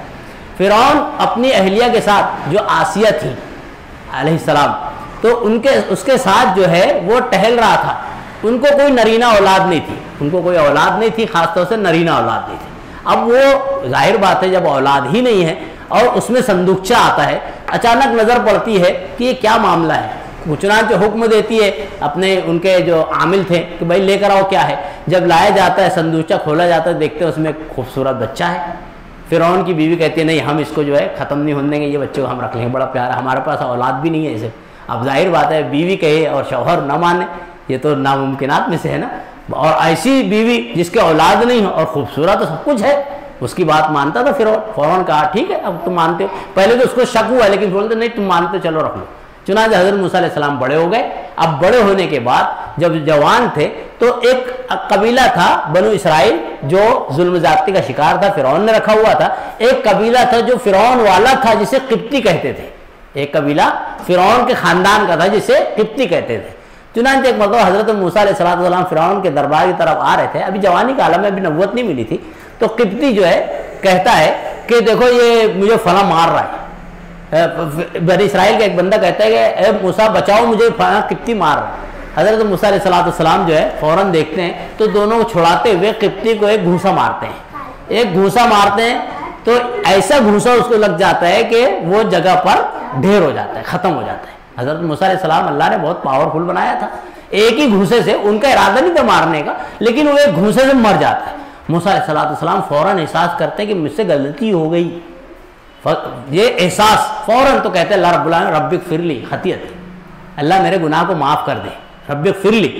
فرعون اپنی اہلیہ کے ساتھ جو آسیہ تھی علیہ السلام، تو اس کے ساتھ جو ہے وہ ٹہل رہا تھا. ان کو کوئی نرینہ اولاد نہیں تھی، ان کو کوئی اولاد نہیں تھی، خاص طور سے نرینہ اولاد نہیں تھی. اب وہ ظاہر بات ہے جب اولاد ہی نہیں ہے اور اس میں صندوقچہ آتا ہے، اچانک نظر پڑتی ہے کہ یہ کیا معاملہ ہے. چنانچہ حکم دیتی ہے اپنے ان کے جو عامل تھے کہ بھائی لے کر آؤ کیا ہے. جب لایا جاتا ہے صندوقچہ کھولا جاتا ہے، دیکھتے ہیں اس میں ایک خوبصورت بچہ ہے. فرعون کی بیوی کہتی ہے نہیں ہم اس کو جو ہے ختم نہیں ہونے دیں گے، یہ بچے کو ہم رکھ لیں گے، بڑا پیارا، ہمارے پاس اولاد بھی نہیں ہے اسے. اب ظاہر بات ہے بیوی کہے اور شوہر نہ مانے، یہ تو ناممکنات میں سے ہے نا. اور ایسی بیوی جس کے اولاد نہیں ہو اور خوبصورت سب کچھ ہے، اس کی بات مانتا تھا فوراً کہا ٹھیک ہے اب تم مانتے ہو. پہلے تو اس کو شک ہوا لیکن بولتے نہیں تم مانتے چلو رکھ لو. چنانچہ حضرت موسیٰ علیہ السلام بڑے ہو گئے اب بڑے ہونے کے بعد جب جوان تھے تو ایک قبیلہ تھا بنو اسرائیل جو ظلم زیادتی کا شکار تھا، فرعون نے رکھا ہوا تھا. ایک قبیلہ تھا جو فرعون والا تھا جسے قبطی کہتے تھے. ایک قبیلہ فرعون کے خاندان کا تھا جسے قبطی کہتے تھے. چنانچہ ایک مرتبہ حضرت موسیٰ علیہ السلام فرعون کے دربار کی طرف آ رہے تھے. ابھی جوانی کا عالم میں ابھی نبوت نہیں ملی تھی. تو قبطی جو ہے کہتا ہے کہ دیکھو یہ مجھے فلاں مار رہا ہے. بنی اسرائیل کا ایک بندہ کہتا ہے کہ اے موسیٰ بچاؤ مجھے فلاں قبطی مار رہا ہے. حضرت موسیٰ علیہ السلام جو ہے فوراً دیکھتے ہیں تو دونوں کو چھڑاتے ہوئے قبطی کو ایک گھوسا مارتے ہیں. ایک گھوسا مارتے ہیں تو ایسا گھوسا اس کو لگ جاتا ہے کہ وہ جگہ پر ڈھیر ہو جاتا ہے، ختم ہو جاتا ہے. حضرت موسیٰ علیہ السلام اللہ نے بہت پاورفل بنایا تھا. ایک ہی گھوسے سے، ان کا ارادہ نہیں تھا مارنے کا، لیکن وہ ایک گھوسے سے مر جاتا ہے. موسیٰ علیہ السلام فوراً احساس کرتے ہیں کہ مجھ سے غلطی ہو گئی. یہ احساس فوراً تو کہتے ہیں اللہ رب العالمین رب اغفر لی خطیئتی، اللہ میرے گناہ کو معاف کر دے. رب اغفر لی،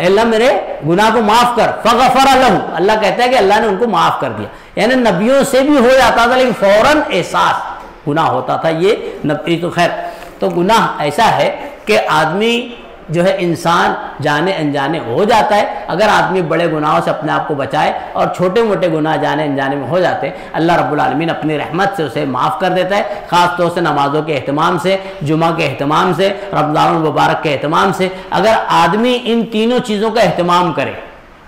اللہ میرے گناہ کو معاف کر. فغفر لہ، اللہ کہتا ہے کہ اللہ نے ان کو معاف کر دیا. یعنی نبیوں سے بھی ہو جاتا تھا لیکن فوراً احساس گناہ ہوتا تھا. یہ نبی تو خیر، تو گناہ ایسا ہے کہ آدمی جو ہے انسان جانے انجانے ہو جاتا ہے. اگر آدمی بڑے گناہوں سے اپنے آپ کو بچائے اور چھوٹے موٹے گناہ جانے انجانے میں ہو جاتے ہیں، اللہ رب العالمین اپنی رحمت سے اسے معاف کر دیتا ہے. خاص طور سے نمازوں کے اہتمام سے، جمعہ کے اہتمام سے، رمضان المبارک کے اہتمام سے. اگر آدمی ان تینوں چیزوں کا اہتمام کرے،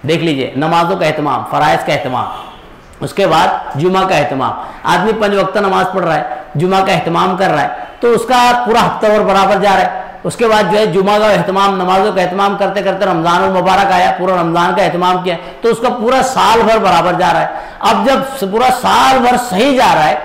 دیکھ لیجئے نمازوں کا اہتمام، فرائض کا اہتمام، اس کے بعد جمعہ کا اہتمام. آدمی 5 وقت نماز پڑھ رہا ہے، جمعہ کا اہتمام کر رہا ہے تو اس کا پورا ہفتہ اور برابر جا رہا ہے. اس کے بعد جو ہے جمعہ کا اہتمام، نمازوں کا اہتمام کرتے کرتے رمضان المبارک آیا، پورا رمضان کا اہتمام کیا تو اس کا پورا سال بھر برابر جا رہا ہے. اب جب پورا سال بھر صحیح جا رہا ہے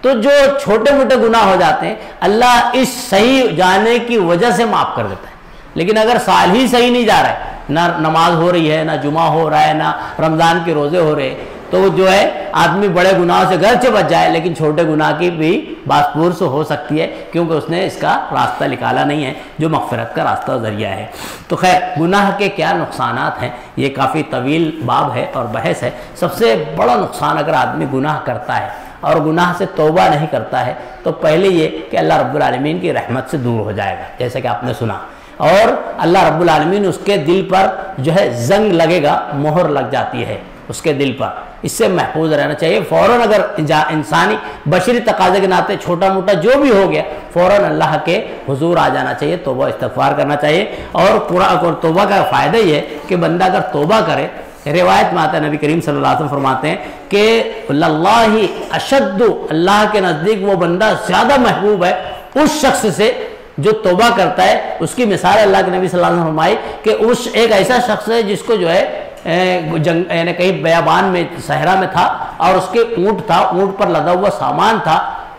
تو جو چھوٹے موٹے گناہ ہو جاتے ہیں اللہ اس صحیح جانے کی وجہ سے معاف کر دیتا ہے. لیکن اگر سال ہی صحیح نہیں جا رہا ہے، نہ نماز ہو رہی ہے، نہ جمعہ ہو رہا ہے، نہ رمضان کے روزے ہو رہے ہیں، تو جو ہے آدمی بڑے گناہوں سے گرچہ بچ جائے لیکن چھوٹے گناہ کی بھی باس پرس ہو سکتی ہے، کیونکہ اس نے اس کا راستہ نکالا نہیں ہے جو مغفرت کا راستہ ذریعہ ہے. تو خیر گناہ کے کیا نقصانات ہیں، یہ کافی طویل باب ہے اور بحث ہے. سب سے بڑا نقصان اگر آدمی گناہ کرتا ہے اور گناہ سے توبہ نہیں کرتا ہے تو پہلے یہ کہ اللہ رب العالمین کی رحمت سے دور ہو جائے گا، جیسے کہ آپ نے سنا، اور اللہ رب العالمین اس کے دل پر جو ہے زنگ لگے گا، مہر لگ جاتی ہے اس کے دل پر. اس سے محفوظ رہنا چاہیے. فوراً اگر انسانی بشری تقاضے کے ناطے چھوٹا موٹا جو بھی ہو گیا فوراً اللہ کے حضور آ جانا چاہیے، توبہ استغفار کرنا چاہیے. اور پورا توبہ کا فائدہ یہ ہے کہ بندہ اگر توبہ کرے، روایت میں آتا ہے نبی کریم صلی اللہ علیہ وسلم فرماتے ہیں کہ اللہ اشد، اللہ کے نزدیک وہ بندہ زیادہ محبوب ہے اس شخص سے جو توبہ کرتا ہے. اس کی مثال اللہ کے نبی صلی اللہ علیہ وسلم فرمائی کہ اس ایک ایسا شخص ہے جس کو جو ہے یعنی کہیں بیابان میں صحرا میں تھا اور اس کے اونٹ تھا، اونٹ پر لدا ہوا سامان تھا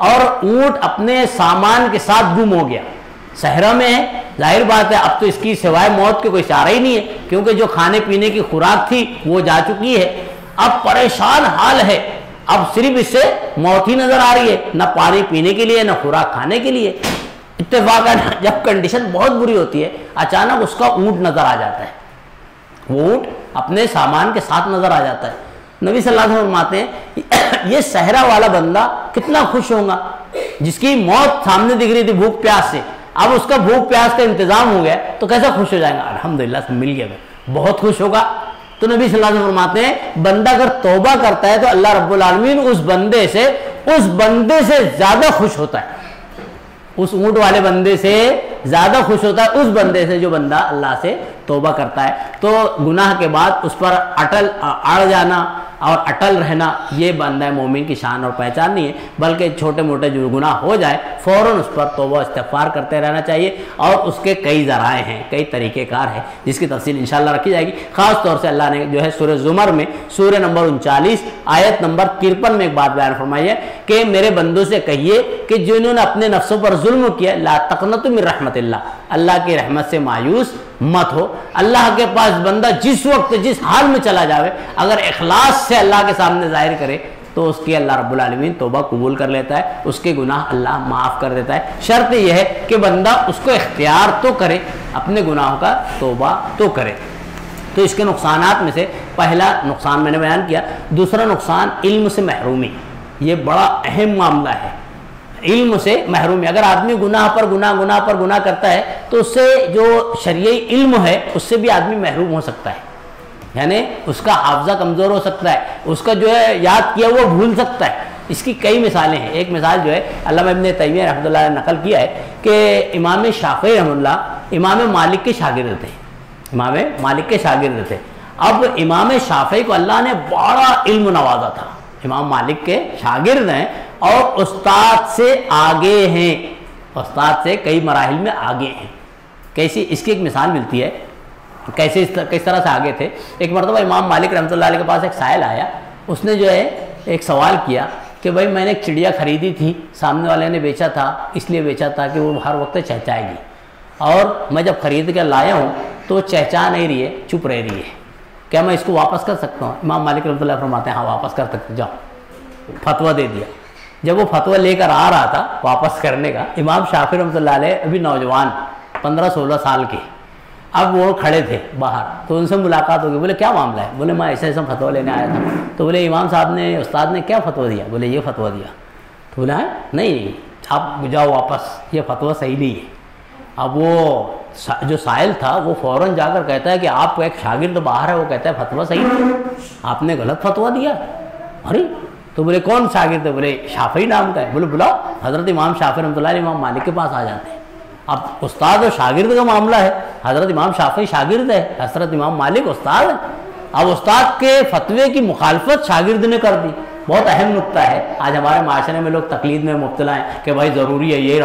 اور اونٹ اپنے سامان کے ساتھ گم ہو گیا. صحرا میں ہے، ظاہر بات ہے اب تو اس کی سوائے موت کے کوئی چارہ ہی نہیں ہے، کیونکہ جو کھانے پینے کی خوراک تھی وہ جا چکی ہے. اب پریشان حال ہے، اب صرف اس سے موت ہی نظر آ رہی ہے، نہ پانی پینے کے لیے نہ خوراک کھانے کے لیے. اتفاقاً جب کنڈیشن بہت بری ہوتی ہے اچانک اس کا اونٹ نظر آ جاتا ہے، وہ اونٹ اپنے سامان کے ساتھ نظر آ جاتا ہے. نبی صلی اللہ علیہ وسلم فرماتے ہیں یہ صحرا والا بندہ کتنا خوش ہوگا جس کی موت سامنے دکھ رہی تھی بھوک پیاس سے، اب اس کا بھوک پیاس کا انتظام ہو گیا تو کیسا خوش ہو جائے گا، الحمدللہ مل گیا، بہت خوش ہوگا. تو نبی صلی اللہ علیہ وسلم فرماتے ہیں بندہ اگر توبہ کرتا ہے تو اللہ رب العالمین اس بندے سے زیادہ خوش ہوتا ہے، اس اونٹ والے بندے سے زیادہ خوش ہوتا ہے اس بندے سے جو بندہ اللہ سے توبہ کرتا ہے. تو گناہ کے بعد اس پر اڑ جانا اور اٹل رہنا یہ بندہ مومن کی شان اور پہچان نہیں ہے، بلکہ چھوٹے موٹے جو گناہ ہو جائے فوراً اس پر توبہ استغفار کرتے رہنا چاہیے. اور اس کے کئی ذرائع ہیں، کئی طریقہ کار ہیں جس کی تفصیل انشاءاللہ رکھی جائے گی. خاص طور سے اللہ نے جو ہے سورہ زمر میں سورہ نمبر 39 آیت نمبر 53 میں ایک بات بیان فرمائی ہے کہ میرے بندوں سے کہیے کہ جنہوں نے اپنے نفسوں پر ظلم کیا لا تقنطوا من رحمت اللہ، اللہ کی رحمت سے مایوس مت ہو. اللہ کے پاس بندہ جس وقت جس حال میں چلا جاوے اگر اخلاص سے اللہ کے سامنے ظاہر کرے تو اس کی اللہ رب العالمین توبہ قبول کر لیتا ہے، اس کے گناہ اللہ معاف کر دیتا ہے. شرط یہ ہے کہ بندہ اس کو اختیار تو کرے، اپنے گناہوں کا توبہ تو کرے. تو اس کے نقصانات میں سے پہلا نقصان میں نے بیان کیا. دوسرا نقصان علم سے محرومی، یہ بڑا اہم معاملہ ہے. علم سے محروم ہے. اگر آدمی گناہ پر گناہ کرتا ہے تو اس سے جو شرعی علم ہے اس سے بھی آدمی محروم ہو سکتا ہے. یعنی اس کا حافظہ کمزور ہو سکتا ہے, اس کا جو ہے یاد کیا وہ بھول سکتا ہے. اس کی کئی مثالیں ہیں. ایک مثال جو ہے علامہ ابن تیمیہ رحمۃ اللہ نے نقل کیا ہے کہ امام شافعی رحمۃ اللہ امام مالک کے شاگرد تھے. امام مالک کے شاگرد تھے. اب امام شافعی کو اللہ نے بڑا علم نوازا تھا. امام مالک کے شاگرد ہیں اور استاد سے آگے ہیں, استاد سے کئی مراحل میں آگے ہیں. کیسی, اس کی ایک مثال ملتی ہے کیسے کس طرح سے آگے تھے. ایک مرتبہ امام مالک رحمۃ اللہ علیہ کے پاس ایک سائل آیا. اس نے جو ہے ایک سوال کیا کہ بھائی میں نے ایک چڑیا خریدی تھی, سامنے والے نے بیچا تھا, اس لیے بیچا تھا کہ وہ ہر وقت چہچائے گی, اور میں جب خرید کے لایا ہوں تو چہچا نہیں رہی ہے, چپ رہ رہی ہے, کیا میں اس کو واپس کر سکتا ہوں؟ امام مالک رحمۃ اللہ فرماتے ہیں ہاں واپس کر سکتے, جاؤ. فتویٰ دے دیا. جب وہ فتویٰ لے کر آ رہا تھا واپس کرنے کا, امام شافعی رحمۃ اللہ علیہ ابھی نوجوان 15-16 سال کے, اب وہ کھڑے تھے باہر, تو ان سے ملاقات ہوگی. بولے کیا معاملہ ہے؟ بولے میں ایسا فتویٰ لینے آیا تھا. تو بولے امام صاحب نے, استاد نے کیا فتویٰ دیا؟ بولے یہ فتویٰ دیا. تو بولا نہیں آپ جاؤ واپس, یہ فتویٰ صحیح نہیں ہے. اب وہ جو سائل تھا وہ فوراً جا کر کہتا ہے کہ آپ کو ایک شاگرد باہر ہے, وہ کہتا ہے فتویٰ صحیح نہیں, آپ نے غلط فتویٰ دیا. ارے تو بولے کون شاگرد ہے؟ بولے شافعی نام کا ہے. بولے بلاؤ. حضرت امام شافعی رحمۃ اللہ علیہ امام مالک کے پاس آ جاتے ہیں. اب استاد اور شاگرد کا معاملہ ہے, حضرت امام شافعی شاگرد ہے, حضرت امام مالک استاد ہے. اب استاد کے فتوے کی مخالفت شاگرد نے کر دی. بہت اہم نقطہ ہے. آج ہمارے معاشرے میں لوگ تقلید میں مبتلا ہیں کہ بھائی ضروری ہے یہی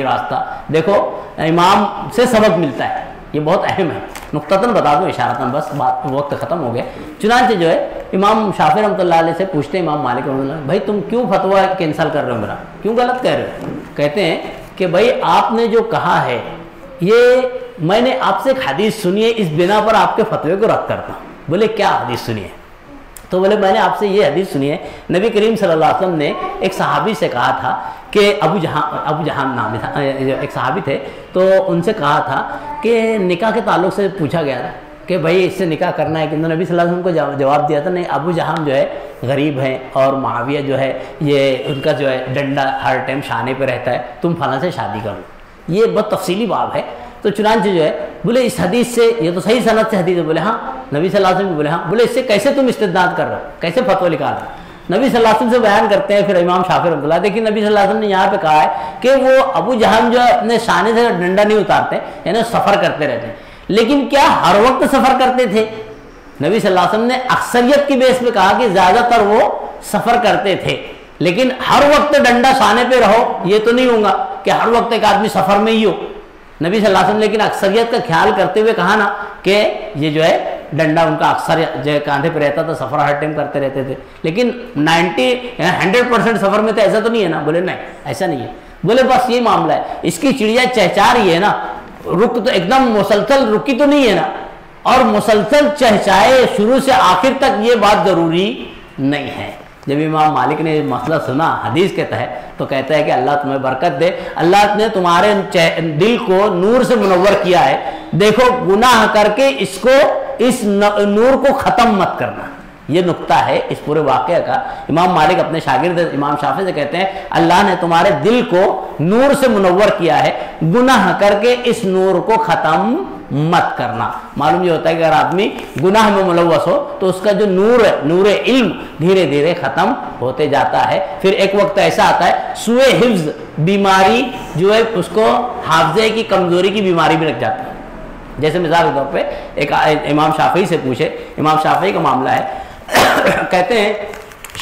راستہ. دیکھو امام سے سبق ملتا ہے, یہ بہت اہم ہے. نقطتاً بتا دوں اشارتاً, بس بات وقت ختم ہو گیا. چنانچہ جو ہے امام شافعی رحمۃ اللہ علیہ سے پوچھتے ہیں امام مالک رحمۃ اللہ, بھائی تم کیوں فتویٰ کینسل کر رہے ہو میرا, کیوں غلط کہہ رہے ہو؟ کہتے ہیں کہ بھائی آپ نے جو کہا ہے یہ میں نے آپ سے ایک حدیث سنی ہے, اس بنا پر آپ کے فتوے کو رد کرتا ہوں. بولے کیا حدیث سنی ہے؟ تو بولے میں نے آپ سے یہ حدیث سنی ہے, نبی کریم صلی اللہ علیہ وسلم نے ایک صحابی سے کہا تھا کہ ابو جہان نام تھا, ایک صحابی تھے, تو ان سے کہا تھا کہ نکاح کے تعلق سے پوچھا گیا تھا کہ بھائی اس سے نکاح کرنا ہے کہ نبی صلی اللہ علیہ وسلم کو جواب دیا تھا نہیں, ابو جہان جو ہے غریب ہیں اور معاویہ جو ہے یہ ان کا جو ہے ڈنڈا ہر ٹائم شانے پہ رہتا ہے, تم فلاں سے شادی کرو. یہ بہت تفصیلی باب ہے. تو چنانچہ جو ہے بولے اس حدیث سے, یہ تو صحیح سند سے حدیث ہے. بولے ہاں. نبی صلی اللہ علیہ وسلم بولے ہاں. بولے اس سے کیسے تم استدلال کر رہے ہو, کیسے فتویٰ نکال رہے ہو؟ نبی صلی اللہ علیہ وسلم سے بیان کرتے ہیں پھر امام شافعی رحمۃ اللہ. دیکھیے نبی صلی اللہ علیہ وسلم نے یہاں پہ کہا ہے کہ وہ ابو جہان جو اپنے شانے سے ڈنڈا نہیں اتارتے, یعنی سفر کرتے رہتے ہیں. لیکن کیا ہر وقت سفر کرتے تھے؟ نبی صلی اللہ علیہ وسلم نے اکثریت کی بیس پہ کہا کہ زیادہ تر وہ سفر کرتے تھے, لیکن ہر وقت ڈنڈا شانے پہ رہو یہ تو نہیں ہوگا کہ ہر وقت ایک آدمی سفر میں ہی ہو. نبی صلی اللہ علیہ وسلم لیکن اکثریت کا خیال کرتے ہوئے کہا نا کہ یہ جو ہے ڈنڈا ان کا اکثر جو ہے کاندھے پہ رہتا تھا, سفر ہر ٹائم کرتے رہتے تھے. لیکن 100% سفر میں تو ایسا تو نہیں ہے نا. بولے نہیں ایسا نہیں ہے. بولے بس یہ معاملہ ہے, اس کی چڑیا چہچا رہی ہے نا, رک تو ایک دم مسلسل رکی تو نہیں ہے نا, اور مسلسل چہچائے شروع سے آخر تک, یہ بات ضروری نہیں ہے. جب امام مالک نے مسئلہ سنا حدیث کے تحت تو کہتا ہے کہ اللہ تمہیں برکت دے, اللہ نے تمہارے دل کو نور سے منور کیا ہے. دیکھو گناہ کر کے اس نور کو ختم مت کرنا. یہ نقطہ ہے اس پورے واقعہ کا. امام مالک اپنے شاگرد امام شافعی سے کہتے ہیں اللہ نے تمہارے دل کو نور سے منور کیا ہے, گناہ کر کے اس نور کو ختم مت کرنا. معلوم یہ ہوتا ہے کہ اگر آدمی گناہ میں ملوث ہو تو اس کا جو نور ہے, نور علم دھیرے دھیرے ختم ہوتے جاتا ہے. پھر ایک وقت ایسا آتا ہے سوء حفظ بیماری جو ہے اس کو حافظے کی کمزوری کی بیماری بھی لگ جاتی ہے. جیسے مثال کے طور پہ ایک امام شافعی سے پوچھے, امام شافعی کا معاملہ ہے, کہتے ہیں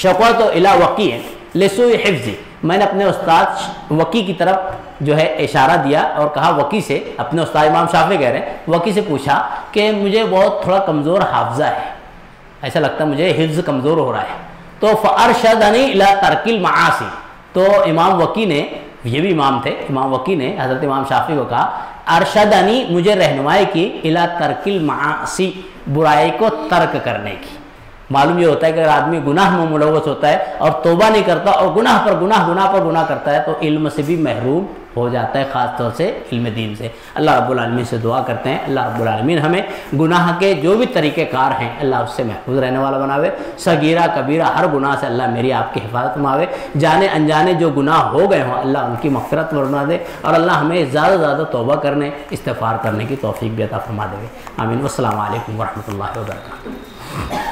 شکوت الی وکی لسوء حفظی, میں نے اپنے استاد وکی کی طرف جو ہے اشارہ دیا اور کہا وکی سے, اپنے استاد امام شافعی کہہ رہے ہیں, وکی سے پوچھا کہ مجھے بہت تھوڑا کمزور حافظہ ہے, ایسا لگتا ہے مجھے حفظ کمزور ہو رہا ہے. تو فارشدنی الی ترک المعاصی, تو امام وکی نے, یہ بھی امام تھے, امام وکی نے حضرت امام شافعی کو کہا ارشدنی, مجھے رہنمائی کی, الی ترک المعاصی, برائی کو ترک کرنے کی. معلوم یہ ہوتا ہے کہ اگر آدمی گناہ میں ملوث ہوتا ہے اور توبہ نہیں کرتا اور گناہ پر گناہ پر گناہ کرتا ہے تو علم سے بھی محروم ہو جاتا ہے، خاص طور سے علم دین سے۔ اللہ رب العالمین سے دعا کرتے ہیں اللہ رب العالمین ہمیں گناہ کے جو بھی طریقہ کار ہیں اللہ اس سے محفوظ رہنے والا بناوے، صغیرہ کبیرہ ہر گناہ سے اللہ میری آپ کی حفاظت فرماوے، جانے انجانے جو گناہ ہو گئے ہوں اللہ ان کی مغفرت فرما دے، اور اللہ ہمیں زیادہ زیادہ توبہ کرنے استغفار کرنے کی توفیق بھی عطا فرما دے۔ آمین۔ والسلام علیکم ورحمۃ اللہ وبرکاتہ۔